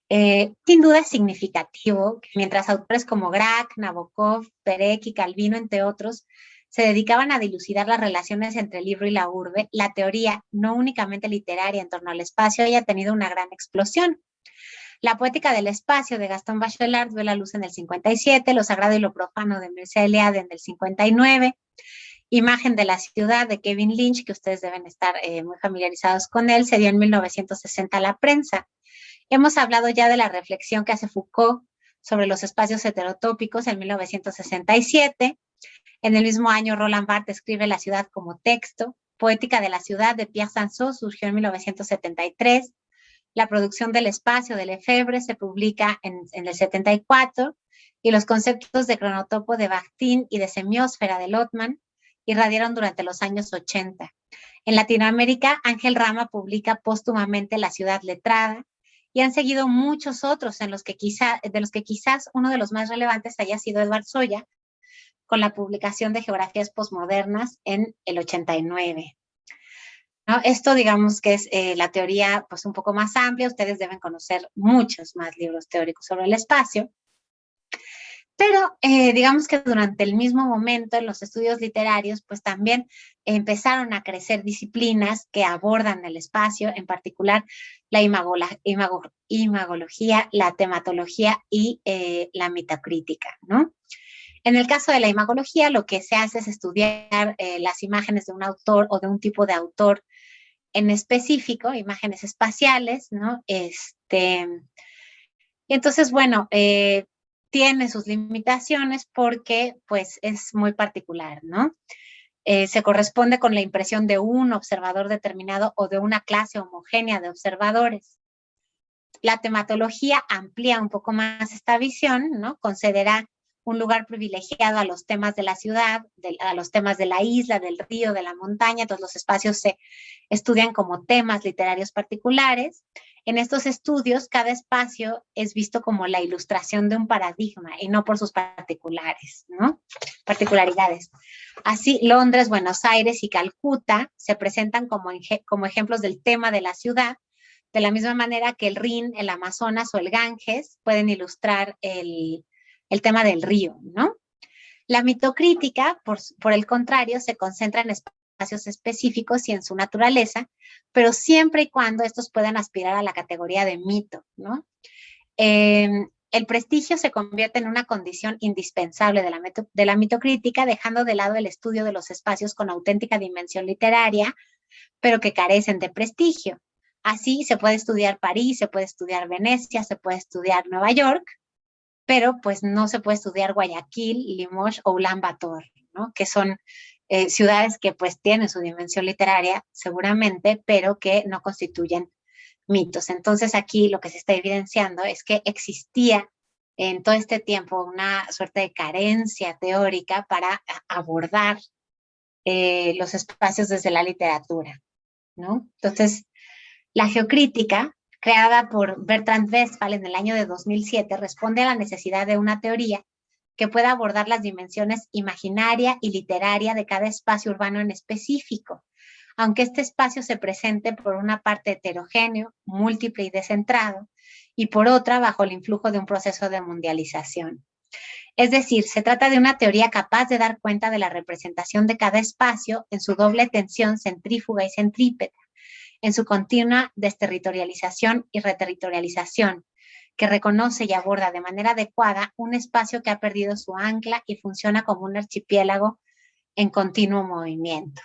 Sin duda es significativo que mientras autores como Grach, Nabokov, Perec y Calvino, entre otros, se dedicaban a dilucidar las relaciones entre el libro y la urbe, la teoría, no únicamente literaria en torno al espacio, haya tenido una gran explosión. La poética del espacio de Gaston Bachelard vio la luz en el 57, Lo sagrado y lo profano de Mircea Eliade en el 59, Imagen de la ciudad de Kevin Lynch, que ustedes deben estar muy familiarizados con él, se dio en 1960 a la prensa. Hemos hablado ya de la reflexión que hace Foucault sobre los espacios heterotópicos en 1967. En el mismo año, Roland Barthes escribe La ciudad como texto. Poética de la ciudad de Pierre Sansot surgió en 1973. La producción del espacio de Lefebvre se publica en el 74. Y los conceptos de cronotopo de Bakhtin y de semiósfera de Lotman irradiaron durante los años 80. En Latinoamérica, Ángel Rama publica póstumamente La ciudad letrada, y han seguido muchos otros de los que quizás uno de los más relevantes haya sido Edward Soya, con la publicación de Geografías Postmodernas en el 89. ¿No? Esto digamos que es la teoría pues un poco más amplia, ustedes deben conocer muchos más libros teóricos sobre el espacio, pero digamos que durante el mismo momento en los estudios literarios pues también empezaron a crecer disciplinas que abordan el espacio, en particular la imagología, la tematología y la mitocrítica, ¿no? En el caso de la imagología, lo que se hace es estudiar las imágenes de un autor o de un tipo de autor en específico, imágenes espaciales, ¿no? Y entonces, bueno, tiene sus limitaciones porque, pues, es muy particular, ¿no? Se corresponde con la impresión de un observador determinado o de una clase homogénea de observadores. La tematología amplía un poco más esta visión, ¿no? Concederá un lugar privilegiado a los temas de la ciudad, a los temas de la isla, del río, de la montaña. Entonces los espacios se estudian como temas literarios particulares. En estos estudios, cada espacio es visto como la ilustración de un paradigma y no por sus particulares, ¿no? Particularidades. Así, Londres, Buenos Aires y Calcuta se presentan como ejemplos del tema de la ciudad, de la misma manera que el Rin, el Amazonas o el Ganges pueden ilustrar el tema del río, ¿no? La mitocrítica, por el contrario, se concentra en espacios específicos y en su naturaleza, pero siempre y cuando estos puedan aspirar a la categoría de mito, ¿no? El prestigio se convierte en una condición indispensable de la mitocrítica, dejando de lado el estudio de los espacios con auténtica dimensión literaria, pero que carecen de prestigio. Así se puede estudiar París, se puede estudiar Venecia, se puede estudiar Nueva York, pero pues no se puede estudiar Guayaquil, Limoges o Ulan Bator, ¿no? Que son ciudades que pues tienen su dimensión literaria seguramente, pero que no constituyen mitos. Entonces aquí lo que se está evidenciando es que existía en todo este tiempo una suerte de carencia teórica para abordar los espacios desde la literatura, ¿no? Entonces, la geocrítica, creada por Bertrand Westphal en el año de 2007, responde a la necesidad de una teoría que pueda abordar las dimensiones imaginaria y literaria de cada espacio urbano en específico, aunque este espacio se presente por una parte heterogéneo, múltiple y descentrado, y por otra bajo el influjo de un proceso de mundialización. Es decir, se trata de una teoría capaz de dar cuenta de la representación de cada espacio en su doble tensión centrífuga y centrípeta, en su continua desterritorialización y reterritorialización, que reconoce y aborda de manera adecuada un espacio que ha perdido su ancla y funciona como un archipiélago en continuo movimiento.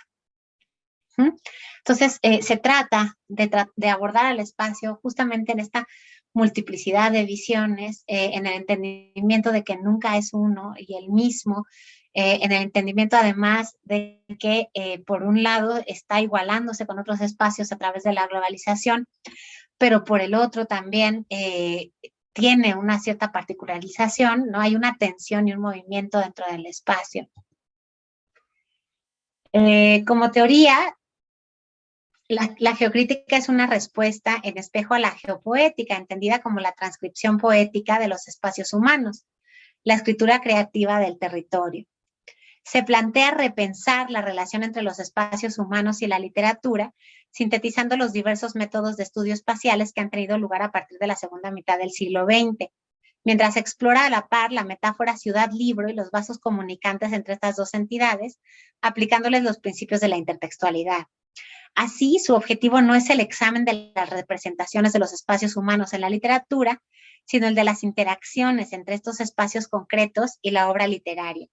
Entonces, se trata de abordar al espacio justamente en esta multiplicidad de visiones, en el entendimiento de que nunca es uno y el mismo, en el entendimiento además de que por un lado está igualándose con otros espacios a través de la globalización, pero por el otro también tiene una cierta particularización, ¿no? Hay una tensión y un movimiento dentro del espacio. Como teoría, la geocrítica es una respuesta en espejo a la geopoética, entendida como la transcripción poética de los espacios humanos, la escritura creativa del territorio. Se plantea repensar la relación entre los espacios humanos y la literatura, sintetizando los diversos métodos de estudio espaciales que han tenido lugar a partir de la segunda mitad del siglo XX, mientras explora a la par la metáfora ciudad-libro y los vasos comunicantes entre estas dos entidades, aplicándoles los principios de la intertextualidad. Así, su objetivo no es el examen de las representaciones de los espacios humanos en la literatura, sino el de las interacciones entre estos espacios concretos y la obra literaria.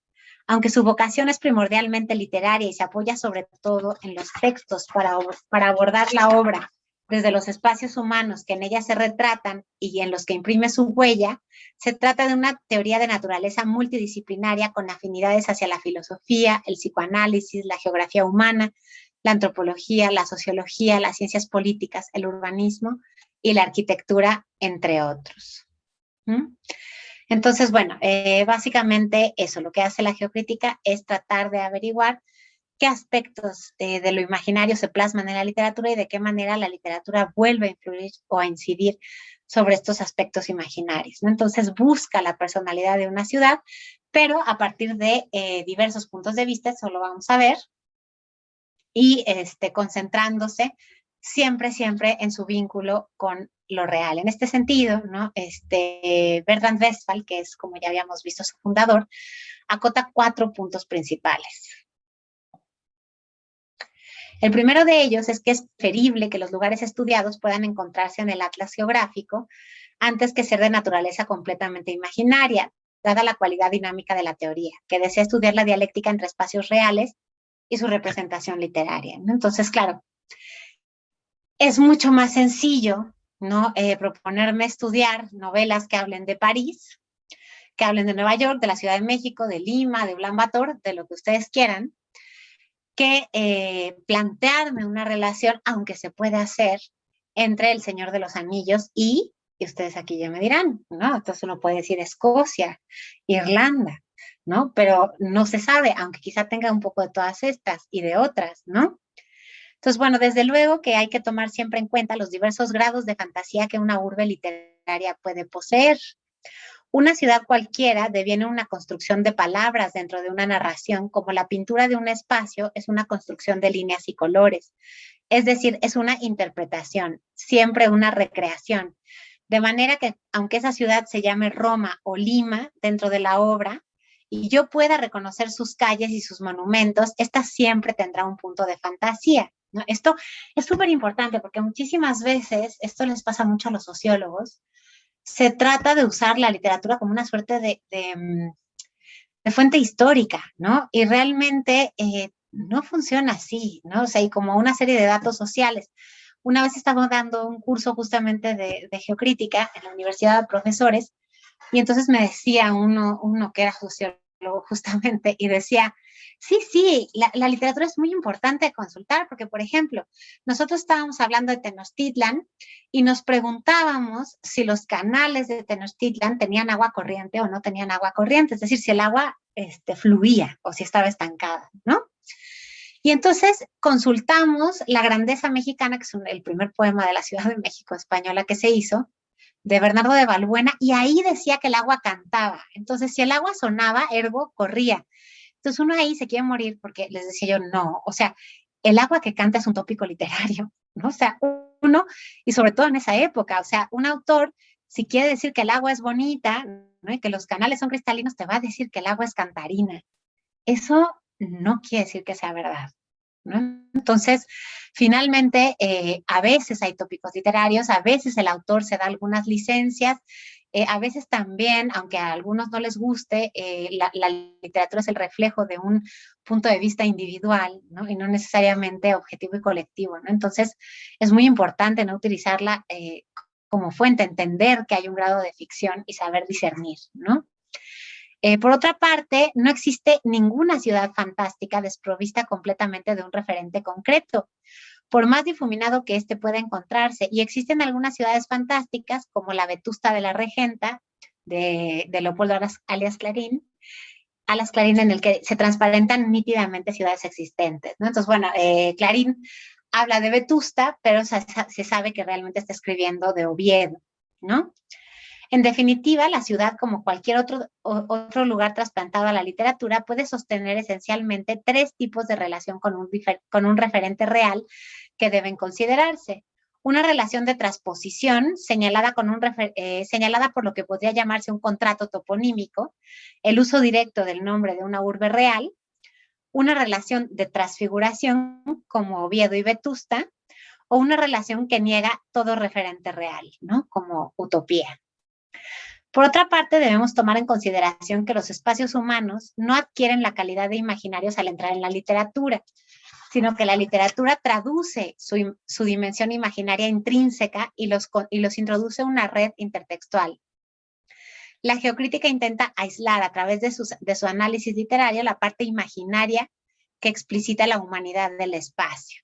Aunque su vocación es primordialmente literaria y se apoya sobre todo en los textos para abordar la obra desde los espacios humanos que en ella se retratan y en los que imprime su huella, se trata de una teoría de naturaleza multidisciplinaria con afinidades hacia la filosofía, el psicoanálisis, la geografía humana, la antropología, la sociología, las ciencias políticas, el urbanismo y la arquitectura, entre otros. Entonces, bueno, básicamente eso, lo que hace la geocrítica es tratar de averiguar qué aspectos de lo imaginario se plasman en la literatura y de qué manera la literatura vuelve a influir o a incidir sobre estos aspectos imaginarios, ¿no? Entonces busca la personalidad de una ciudad, pero a partir de diversos puntos de vista, eso lo vamos a ver, y concentrándose siempre en su vínculo con lo real. En este sentido, ¿no? Bertrand Westphal, que es, como ya habíamos visto, su fundador, acota 4 puntos principales. El primero de ellos es que es preferible que los lugares estudiados puedan encontrarse en el atlas geográfico antes que ser de naturaleza completamente imaginaria, dada la cualidad dinámica de la teoría, que desea estudiar la dialéctica entre espacios reales y su representación literaria, ¿no? Entonces, claro, es mucho más sencillo, ¿no? Proponerme estudiar novelas que hablen de París, que hablen de Nueva York, de la Ciudad de México, de Lima, de Ulan Bator, de lo que ustedes quieran, que plantearme una relación, aunque se puede hacer, entre El Señor de los Anillos y ustedes aquí ya me dirán, ¿no? Entonces uno puede decir Escocia, Irlanda, ¿no? Pero no se sabe, aunque quizá tenga un poco de todas estas y de otras, ¿no? Entonces, bueno, desde luego que hay que tomar siempre en cuenta los diversos grados de fantasía que una urbe literaria puede poseer. Una ciudad cualquiera deviene una construcción de palabras dentro de una narración, como la pintura de un espacio es una construcción de líneas y colores. Es decir, es una interpretación, siempre una recreación. De manera que, aunque esa ciudad se llame Roma o Lima dentro de la obra, y yo pueda reconocer sus calles y sus monumentos, esta siempre tendrá un punto de fantasía, ¿no? Esto es súper importante porque muchísimas veces, esto les pasa mucho a los sociólogos, se trata de usar la literatura como una suerte de fuente histórica, ¿no? Y realmente no funciona así, ¿no? O sea, y como una serie de datos sociales. una vez estaba dando un curso justamente de geocrítica en la Universidad de Profesores, y entonces me decía uno que era sociólogo justamente, y decía, sí, la literatura es muy importante de consultar, porque, por ejemplo, nosotros estábamos hablando de Tenochtitlan y nos preguntábamos si los canales de Tenochtitlan tenían agua corriente o no tenían agua corriente, es decir, si el agua fluía o si estaba estancada, ¿no? Y entonces consultamos La Grandeza Mexicana, que es el primer poema de la Ciudad de México española que se hizo, de Bernardo de Balbuena, y ahí decía que el agua cantaba. Entonces, si el agua sonaba, ergo corría. Entonces, uno ahí se quiere morir porque les decía yo, no, o sea, el agua que canta es un tópico literario, ¿no? O sea, uno, y sobre todo en esa época, o sea, un autor, si quiere decir que el agua es bonita, ¿no? Y que los canales son cristalinos, te va a decir que el agua es cantarina. Eso no quiere decir que sea verdad, ¿no? Entonces, finalmente, a veces hay tópicos literarios, a veces el autor se da algunas licencias, a veces también, aunque a algunos no les guste, la literatura es el reflejo de un punto de vista individual, ¿no? Y no necesariamente objetivo y colectivo, ¿no? Entonces, es muy importante no utilizarla como fuente, entender que hay un grado de ficción y saber discernir, ¿no? Por otra parte, no existe ninguna ciudad fantástica desprovista completamente de un referente concreto, por más difuminado que éste pueda encontrarse. Y existen algunas ciudades fantásticas, como la Vetusta de la Regenta, de Leopoldo Alas Clarín, en el que se transparentan nítidamente ciudades existentes, ¿no? Entonces, bueno, Clarín habla de Vetusta, pero se sabe que realmente está escribiendo de Oviedo, ¿no? En definitiva, la ciudad, como cualquier otro lugar trasplantado a la literatura, puede sostener esencialmente tres tipos de relación con un referente real que deben considerarse. Una relación de transposición señalada por lo que podría llamarse un contrato toponímico, el uso directo del nombre de una urbe real. Una relación de transfiguración, como Oviedo y Vetusta, o una relación que niega todo referente real, ¿no? Como Utopía. Por otra parte, debemos tomar en consideración que los espacios humanos no adquieren la calidad de imaginarios al entrar en la literatura, sino que la literatura traduce su dimensión imaginaria intrínseca y los introduce en una red intertextual. La geocrítica intenta aislar a través de su análisis literario la parte imaginaria que explicita la humanidad del espacio.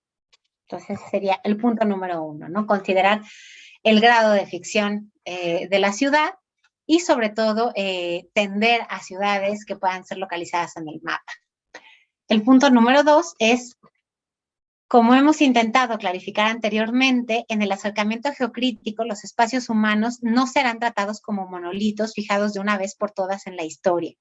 Entonces sería el punto número 1, ¿no? Considerar el grado de ficción de la ciudad y sobre todo tender a ciudades que puedan ser localizadas en el mapa. El punto número 2 es, como hemos intentado clarificar anteriormente, en el acercamiento geocrítico los espacios humanos no serán tratados como monolitos fijados de una vez por todas en la historia.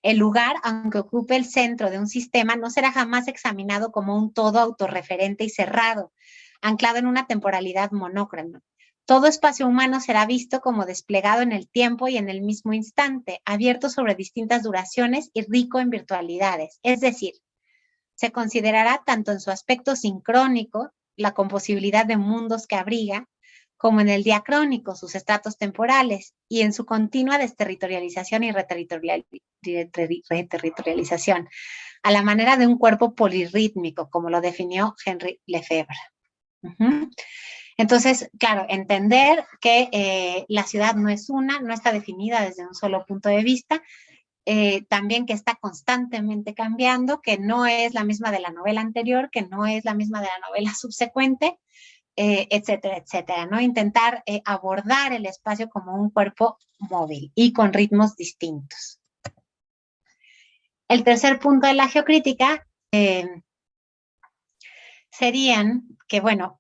El lugar, aunque ocupe el centro de un sistema, no será jamás examinado como un todo autorreferente y cerrado, anclado en una temporalidad monócrona. Todo espacio humano será visto como desplegado en el tiempo y en el mismo instante, abierto sobre distintas duraciones y rico en virtualidades. Es decir, se considerará tanto en su aspecto sincrónico, la composibilidad de mundos que abriga, como en el diacrónico, sus estratos temporales, y en su continua desterritorialización y reterritorialización, a la manera de un cuerpo polirrítmico, como lo definió Henri Lefebvre. Entonces, claro, entender que la ciudad no está definida desde un solo punto de vista, también que está constantemente cambiando, que no es la misma de la novela anterior, que no es la misma de la novela subsecuente, etcétera, etcétera, ¿no? Intentar abordar el espacio como un cuerpo móvil y con ritmos distintos. El tercer punto de la geocrítica serían que, bueno,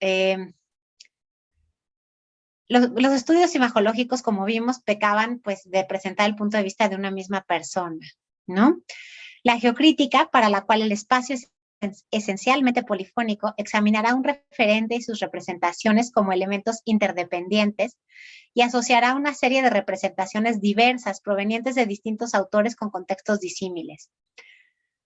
los estudios imacológicos, como vimos, pecaban pues de presentar el punto de vista de una misma persona, ¿no? La geocrítica, para la cual el espacio es esencialmente polifónico, examinará un referente y sus representaciones como elementos interdependientes y asociará una serie de representaciones diversas provenientes de distintos autores con contextos disímiles.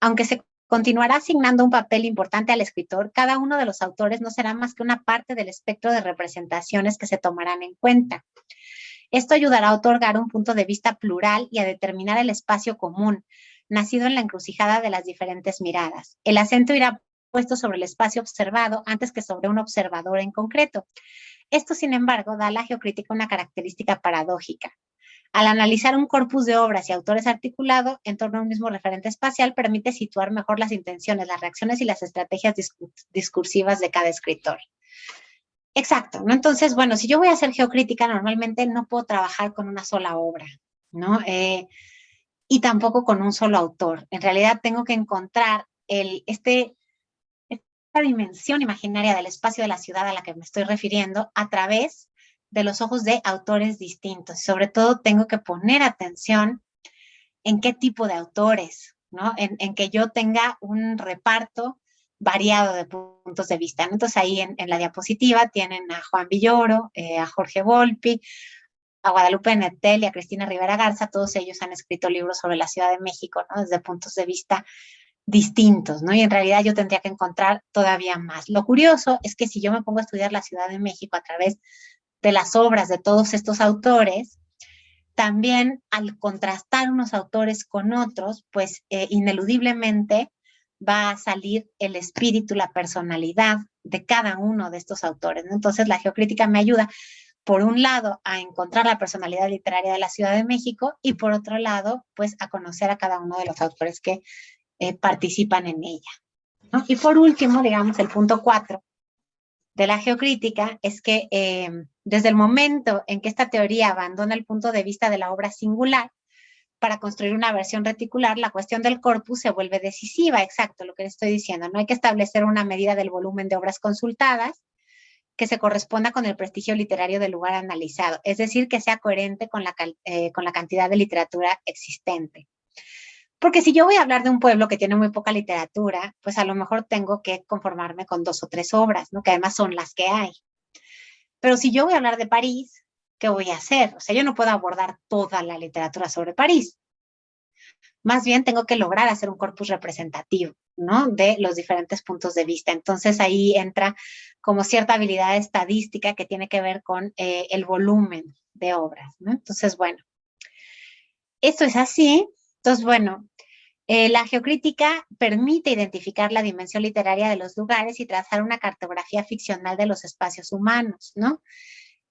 Aunque se continuará asignando un papel importante al escritor, cada uno de los autores no será más que una parte del espectro de representaciones que se tomarán en cuenta. Esto ayudará a otorgar un punto de vista plural y a determinar el espacio común, nacido en la encrucijada de las diferentes miradas. El acento irá puesto sobre el espacio observado antes que sobre un observador en concreto. Esto, sin embargo, da a la geocrítica una característica paradójica. Al analizar un corpus de obras y autores articulado en torno a un mismo referente espacial, permite situar mejor las intenciones, las reacciones y las estrategias discursivas de cada escritor. Exacto, ¿no? Entonces, bueno, si yo voy a hacer geocrítica, normalmente no puedo trabajar con una sola obra, ¿no? Y tampoco con un solo autor. En realidad tengo que encontrar esta dimensión imaginaria del espacio de la ciudad a la que me estoy refiriendo a través de los ojos de autores distintos. Sobre todo tengo que poner atención en qué tipo de autores, ¿no? En que yo tenga un reparto variado de puntos de vista, ¿no? Entonces ahí en la diapositiva tienen a Juan Villoro, a Jorge Volpi, a Guadalupe Nettel y a Cristina Rivera Garza. Todos ellos han escrito libros sobre la Ciudad de México, ¿no? Desde puntos de vista distintos, ¿no? Y en realidad yo tendría que encontrar todavía más. Lo curioso es que si yo me pongo a estudiar la Ciudad de México a través de las obras de todos estos autores, también al contrastar unos autores con otros, pues ineludiblemente va a salir el espíritu, la personalidad de cada uno de estos autores, ¿no? Entonces la geocrítica me ayuda, por un lado, a encontrar la personalidad literaria de la Ciudad de México y por otro lado, pues a conocer a cada uno de los autores que participan en ella, ¿no? Y por último, digamos, el punto 4 de la geocrítica es que desde el momento en que esta teoría abandona el punto de vista de la obra singular para construir una versión reticular, la cuestión del corpus se vuelve decisiva. Exacto, lo que le estoy diciendo. No hay que establecer una medida del volumen de obras consultadas que se corresponda con el prestigio literario del lugar analizado, es decir, que sea coherente con la cantidad de literatura existente. Porque si yo voy a hablar de un pueblo que tiene muy poca literatura, pues a lo mejor tengo que conformarme con 2 o 3 obras, ¿no? Que además son las que hay. Pero si yo voy a hablar de París, ¿qué voy a hacer? O sea, yo no puedo abordar toda la literatura sobre París. Más bien tengo que lograr hacer un corpus representativo, ¿no? De los diferentes puntos de vista. Entonces ahí entra como cierta habilidad estadística que tiene que ver con el volumen de obras, ¿no? Entonces, bueno, esto es así. Entonces, bueno, la geocrítica permite identificar la dimensión literaria de los lugares y trazar una cartografía ficcional de los espacios humanos, ¿no?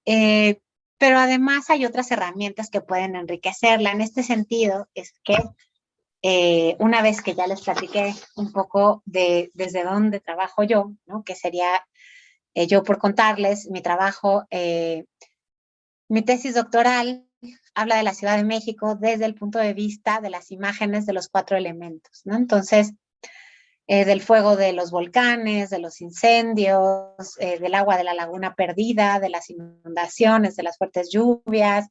Pero además hay otras herramientas que pueden enriquecerla. En este sentido, es que una vez que ya les platiqué un poco de desde dónde trabajo yo, ¿no? Que sería yo por contarles mi trabajo, mi tesis doctoral habla de la Ciudad de México desde el punto de vista de las imágenes de los 4 elementos, ¿no? Entonces, del fuego de los volcanes, de los incendios, del agua de la laguna perdida, de las inundaciones, de las fuertes lluvias,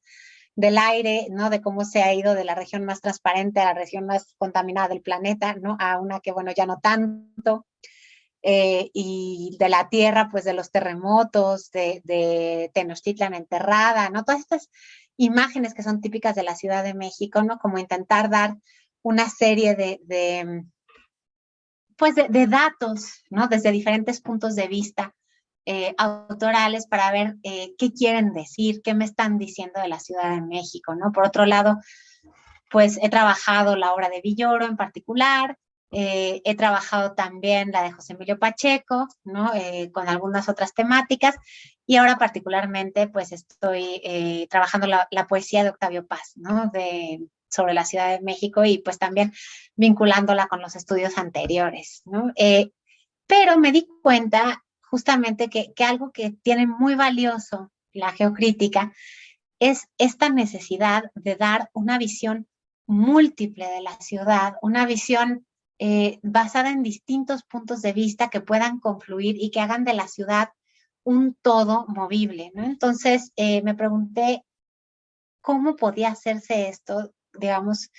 del aire, ¿no? De cómo se ha ido de la región más transparente a la región más contaminada del planeta, ¿no? A una que, bueno, ya no tanto. Y de la tierra, pues de los terremotos, de Tenochtitlan enterrada, ¿no? Todas estas imágenes que son típicas de la Ciudad de México, ¿no? Como intentar dar una serie pues de datos, ¿no? Desde diferentes puntos de vista autorales para ver qué quieren decir, qué me están diciendo de la Ciudad de México, ¿no? Por otro lado, pues he trabajado la obra de Villoro en particular, he trabajado también la de José Emilio Pacheco, ¿no? Con algunas otras temáticas, y ahora particularmente pues estoy trabajando la poesía de Octavio Paz, ¿no? Sobre la Ciudad de México y pues también vinculándola con los estudios anteriores, ¿no? Pero me di cuenta justamente que algo que tiene muy valioso la geocrítica es esta necesidad de dar una visión múltiple de la ciudad, una visión basada en distintos puntos de vista que puedan confluir y que hagan de la ciudad un todo movible, ¿no? Entonces me pregunté cómo podía hacerse esto, digamos,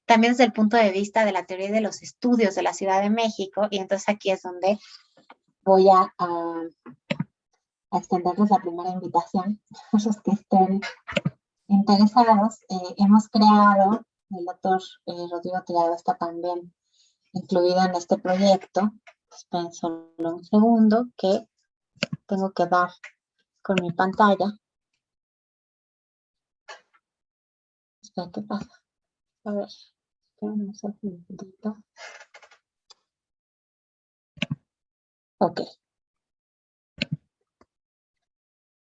también desde el punto de vista de la teoría de los estudios de la Ciudad de México, y entonces aquí es donde voy a extenderles la primera invitación a los que estén interesados. Hemos creado, el doctor Rodrigo Tirado está también incluido en este proyecto. Esperen solo un segundo que tengo que dar con mi pantalla. Espera, ¿qué pasa? A ver, esperen un segundito. Ok.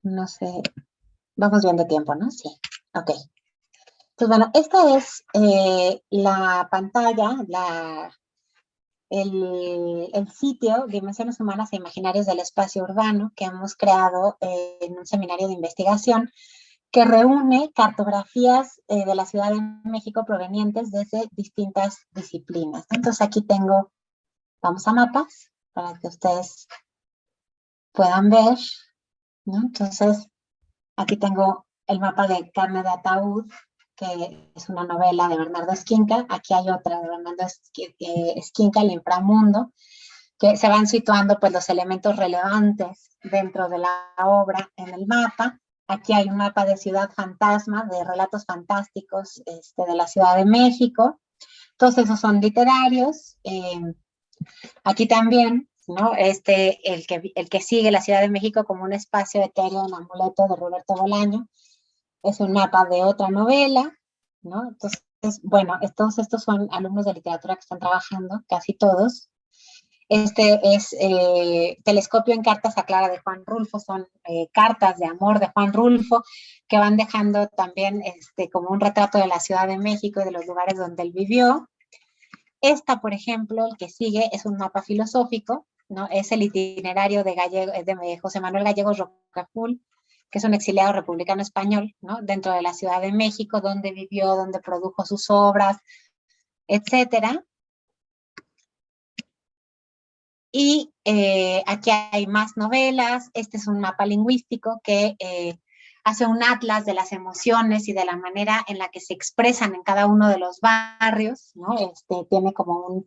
No sé, vamos bien de tiempo, ¿no? Sí. Ok. Pues bueno, esta es la pantalla, el sitio Dimensiones Humanas e Imaginarias del Espacio Urbano que hemos creado en un seminario de investigación que reúne cartografías de la Ciudad de México provenientes desde distintas disciplinas. Entonces aquí tengo, vamos a mapas para que ustedes puedan ver, ¿no? Entonces aquí tengo el mapa de Carne de Ataúd, que es una novela de Bernardo Esquinca. Aquí hay otra de Bernardo Esquinca, El Inframundo, que se van situando pues los elementos relevantes dentro de la obra en el mapa. Aquí hay un mapa de Ciudad Fantasma, de relatos fantásticos de la Ciudad de México. Todos esos son literarios. Aquí también, ¿no? El que sigue la Ciudad de México como un espacio etéreo en Amuleto de Roberto Bolaño, es un mapa de otra novela, ¿no? Entonces, bueno, todos estos son alumnos de literatura que están trabajando, casi todos. Este es Telescopio en cartas a Clara de Juan Rulfo, son cartas de amor de Juan Rulfo que van dejando también como un retrato de la Ciudad de México y de los lugares donde él vivió. Esta, por ejemplo, el que sigue es un mapa filosófico, ¿no? Es el itinerario de José Manuel Gallegos Rocafull, que es un exiliado republicano español, ¿no? Dentro de la Ciudad de México, donde vivió, donde produjo sus obras, etcétera. Y aquí hay más novelas. Este es un mapa lingüístico que hace un atlas de las emociones y de la manera en la que se expresan en cada uno de los barrios, ¿no? Tiene como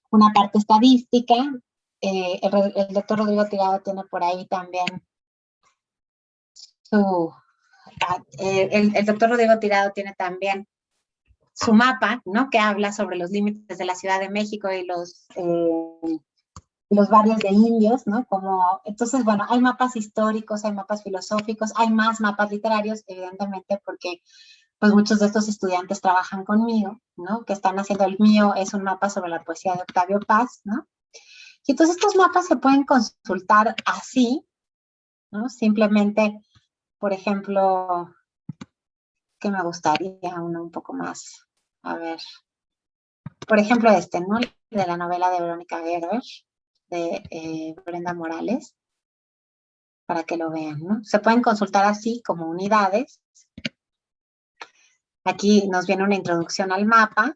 una parte estadística. El doctor Rodrigo Tirado tiene por ahí también el doctor Rodrigo Tirado tiene también su mapa, ¿no? Que habla sobre los límites de la Ciudad de México y los barrios de indios, ¿no? Entonces, bueno, hay mapas históricos, hay mapas filosóficos, hay más mapas literarios, evidentemente, porque pues muchos de estos estudiantes trabajan conmigo, ¿no? Que están haciendo el mío, es un mapa sobre la poesía de Octavio Paz, ¿no? Y entonces estos mapas se pueden consultar así, ¿no? Simplemente, por ejemplo, que me gustaría uno un poco más, a ver, por ejemplo ¿no? De la novela de Verónica Gerber, de Brenda Morales, para que lo vean, ¿no? Se pueden consultar así como unidades. Aquí nos viene una introducción al mapa.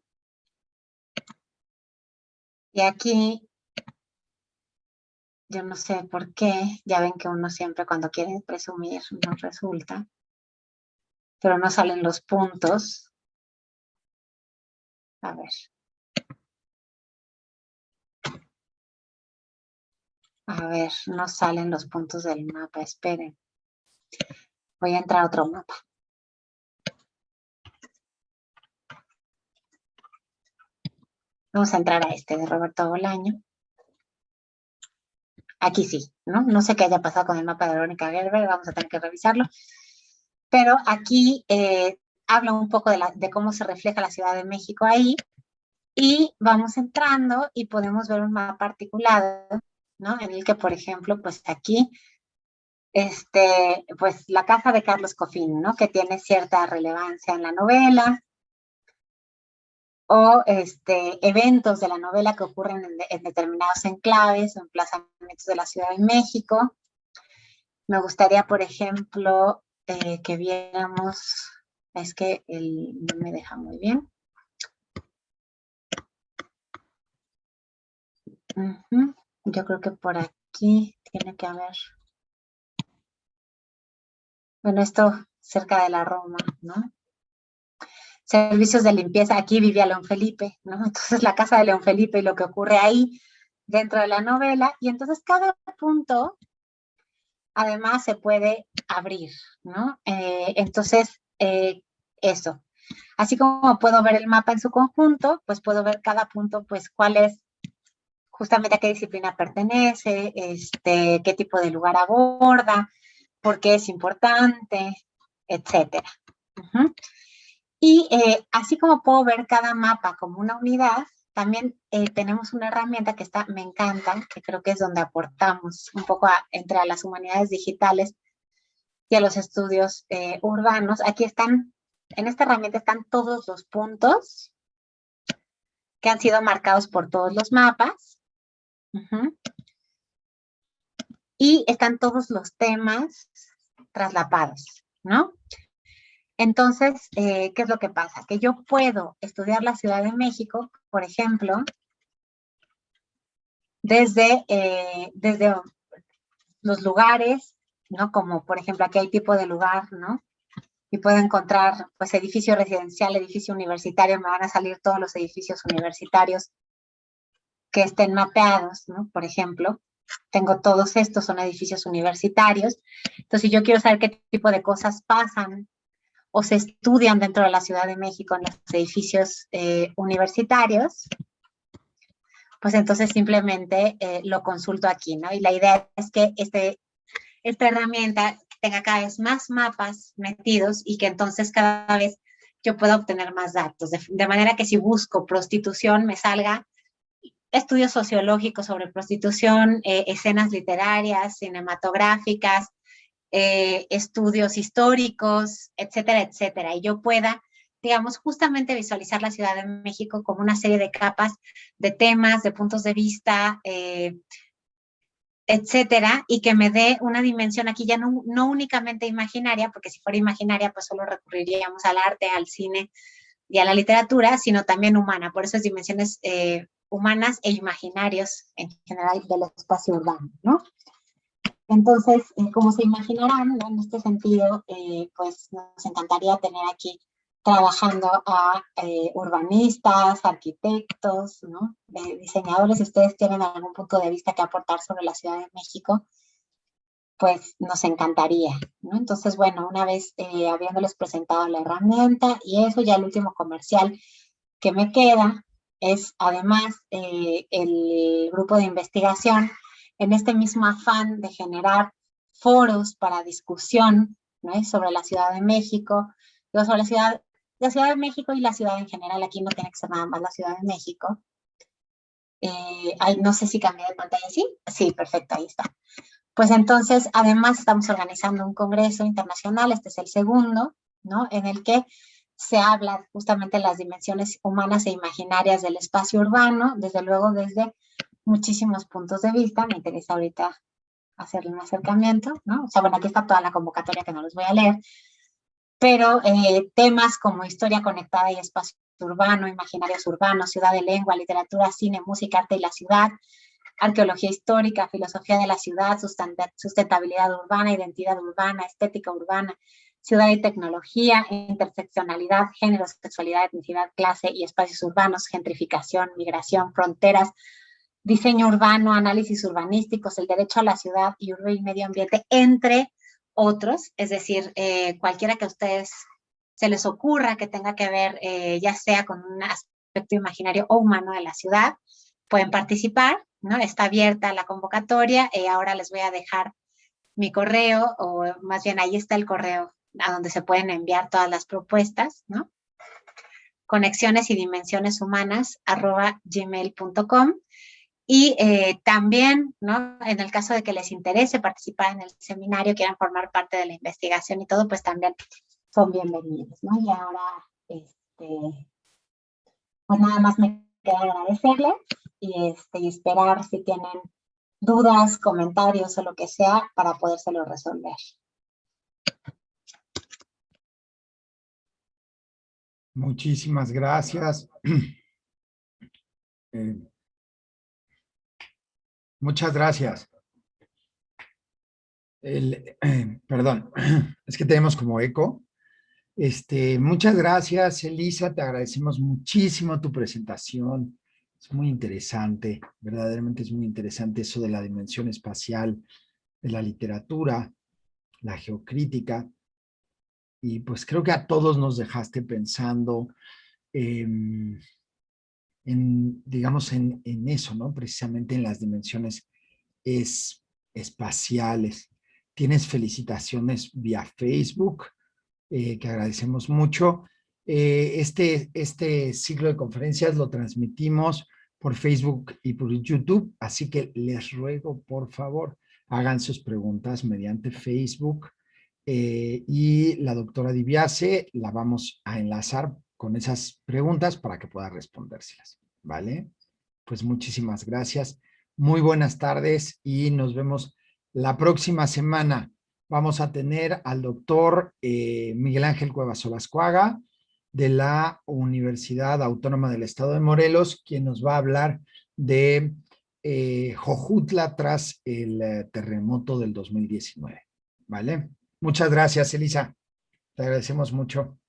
Y aquí, yo no sé por qué, ya ven que uno siempre cuando quiere presumir no resulta, pero no salen los puntos. A ver. A ver, no salen los puntos del mapa, esperen. Voy a entrar a otro mapa. Vamos a entrar a este de Roberto Bolaño. Aquí sí, ¿no? No sé qué haya pasado con el mapa de Verónica Gerber, vamos a tener que revisarlo. Pero aquí habla un poco de cómo se refleja la Ciudad de México ahí. Y vamos entrando y podemos ver un mapa articulado, ¿no? En el que, por ejemplo, pues aquí, pues la casa de Carlos Coffín, ¿no? Que tiene cierta relevancia en la novela, o eventos de la novela que ocurren en determinados enclaves o emplazamientos de la Ciudad de México. Me gustaría, por ejemplo, que viéramos, es que no me deja muy bien. Yo creo que por aquí tiene que haber, bueno, esto cerca de la Roma, ¿no? Servicios de limpieza, aquí vivía León Felipe, ¿no? Entonces la casa de León Felipe y lo que ocurre ahí dentro de la novela, y entonces cada punto además se puede abrir, ¿no? Entonces, eso. Así como puedo ver el mapa en su conjunto, pues puedo ver cada punto, pues cuál es, justamente a qué disciplina pertenece, qué tipo de lugar aborda, por qué es importante, etcétera. Y así como puedo ver cada mapa como una unidad, también tenemos una herramienta que me encanta, que creo que es donde aportamos un poco entre a las humanidades digitales y a los estudios urbanos. Aquí están, en esta herramienta están todos los puntos que han sido marcados por todos los mapas. Y están todos los temas traslapados, ¿no? Entonces, ¿qué es lo que pasa? Que yo puedo estudiar la Ciudad de México, por ejemplo, desde los lugares, ¿no? Como, por ejemplo, aquí hay tipo de lugar, ¿no? Y puedo encontrar, pues, edificio residencial, edificio universitario, me van a salir todos los edificios universitarios que estén mapeados, ¿no? Por ejemplo, tengo todos estos, son edificios universitarios. Entonces, si yo quiero saber qué tipo de cosas pasan o se estudian dentro de la Ciudad de México en los edificios universitarios, pues entonces simplemente lo consulto aquí, ¿no? Y la idea es que esta herramienta tenga cada vez más mapas metidos y que entonces cada vez yo pueda obtener más datos, de manera que si busco prostitución me salga estudios sociológicos sobre prostitución, escenas literarias, cinematográficas, estudios históricos, etcétera, etcétera. Y yo pueda, digamos, justamente visualizar la Ciudad de México como una serie de capas, de temas, de puntos de vista, etcétera, y que me dé una dimensión aquí ya no únicamente imaginaria, porque si fuera imaginaria, pues solo recurriríamos al arte, al cine y a la literatura, sino también humana. Por eso es dimensiones humanas e imaginarios en general del espacio urbano, ¿no? Entonces, como se imaginarán, ¿no? En este sentido, pues nos encantaría tener aquí trabajando a urbanistas, arquitectos, ¿no? Diseñadores. Si ustedes tienen algún punto de vista que aportar sobre la Ciudad de México, pues nos encantaría, ¿no? Entonces, bueno, una vez habiéndoles presentado la herramienta y eso, ya el último comercial que me queda es además el grupo de investigación en este mismo afán de generar foros para discusión, ¿no? Sobre la Ciudad de México, sobre la Ciudad de México y la ciudad en general. Aquí no tiene que ser nada más la Ciudad de México. No sé si cambié de pantalla, ¿sí? Sí, perfecto, ahí está. Pues entonces, además estamos organizando un congreso internacional, este es el segundo, ¿no? En el que se habla justamente de las dimensiones humanas e imaginarias del espacio urbano, desde luego desde muchísimos puntos de vista. Me interesa ahorita hacerle un acercamiento, ¿no? O sea, bueno, aquí está toda la convocatoria que no les voy a leer, pero temas como historia conectada y espacio urbano, imaginarios urbanos, ciudad de lengua, literatura, cine, música, arte y la ciudad, arqueología histórica, filosofía de la ciudad, sustentabilidad urbana, identidad urbana, estética urbana, ciudad y tecnología, interseccionalidad, género, sexualidad, etnicidad, clase y espacios urbanos, gentrificación, migración, fronteras, diseño urbano, análisis urbanísticos, el derecho a la ciudad y urbe y medio ambiente, entre otros. Es decir, cualquiera que a ustedes se les ocurra que tenga que ver, ya sea con un aspecto imaginario o humano de la ciudad, pueden participar, ¿no? Está abierta la convocatoria. Ahora les voy a dejar mi correo, o más bien ahí está el correo a donde se pueden enviar todas las propuestas, ¿no? Conexiones y dimensiones humanas @gmail.com. Y también, ¿no? En el caso de que les interese participar en el seminario, quieran formar parte de la investigación y todo, pues también son bienvenidos, ¿no? Y ahora, pues nada más me queda agradecerles y esperar si tienen dudas, comentarios o lo que sea para podérselo resolver. Muchísimas gracias. Muchas gracias. Perdón, es que tenemos como eco. Muchas gracias, Elisa. Te agradecemos muchísimo tu presentación. Es muy interesante, verdaderamente es muy interesante eso de la dimensión espacial de la literatura, la geocrítica. Y pues creo que a todos nos dejaste pensando digamos, en eso, ¿no? Precisamente en las dimensiones espaciales. Tienes felicitaciones vía Facebook, que agradecemos mucho. Este ciclo de conferencias lo transmitimos por Facebook y por YouTube, así que les ruego, por favor, hagan sus preguntas mediante Facebook y la doctora Dibiase la vamos a enlazar con esas preguntas para que pueda respondérselas, ¿vale? Pues muchísimas gracias. Muy buenas tardes y nos vemos la próxima semana. Vamos a tener al doctor Miguel Ángel Cuevas Olascuaga de la Universidad Autónoma del Estado de Morelos, quien nos va a hablar de Jojutla tras el terremoto del 2019. ¿Vale? Muchas gracias, Elisa. Te agradecemos mucho.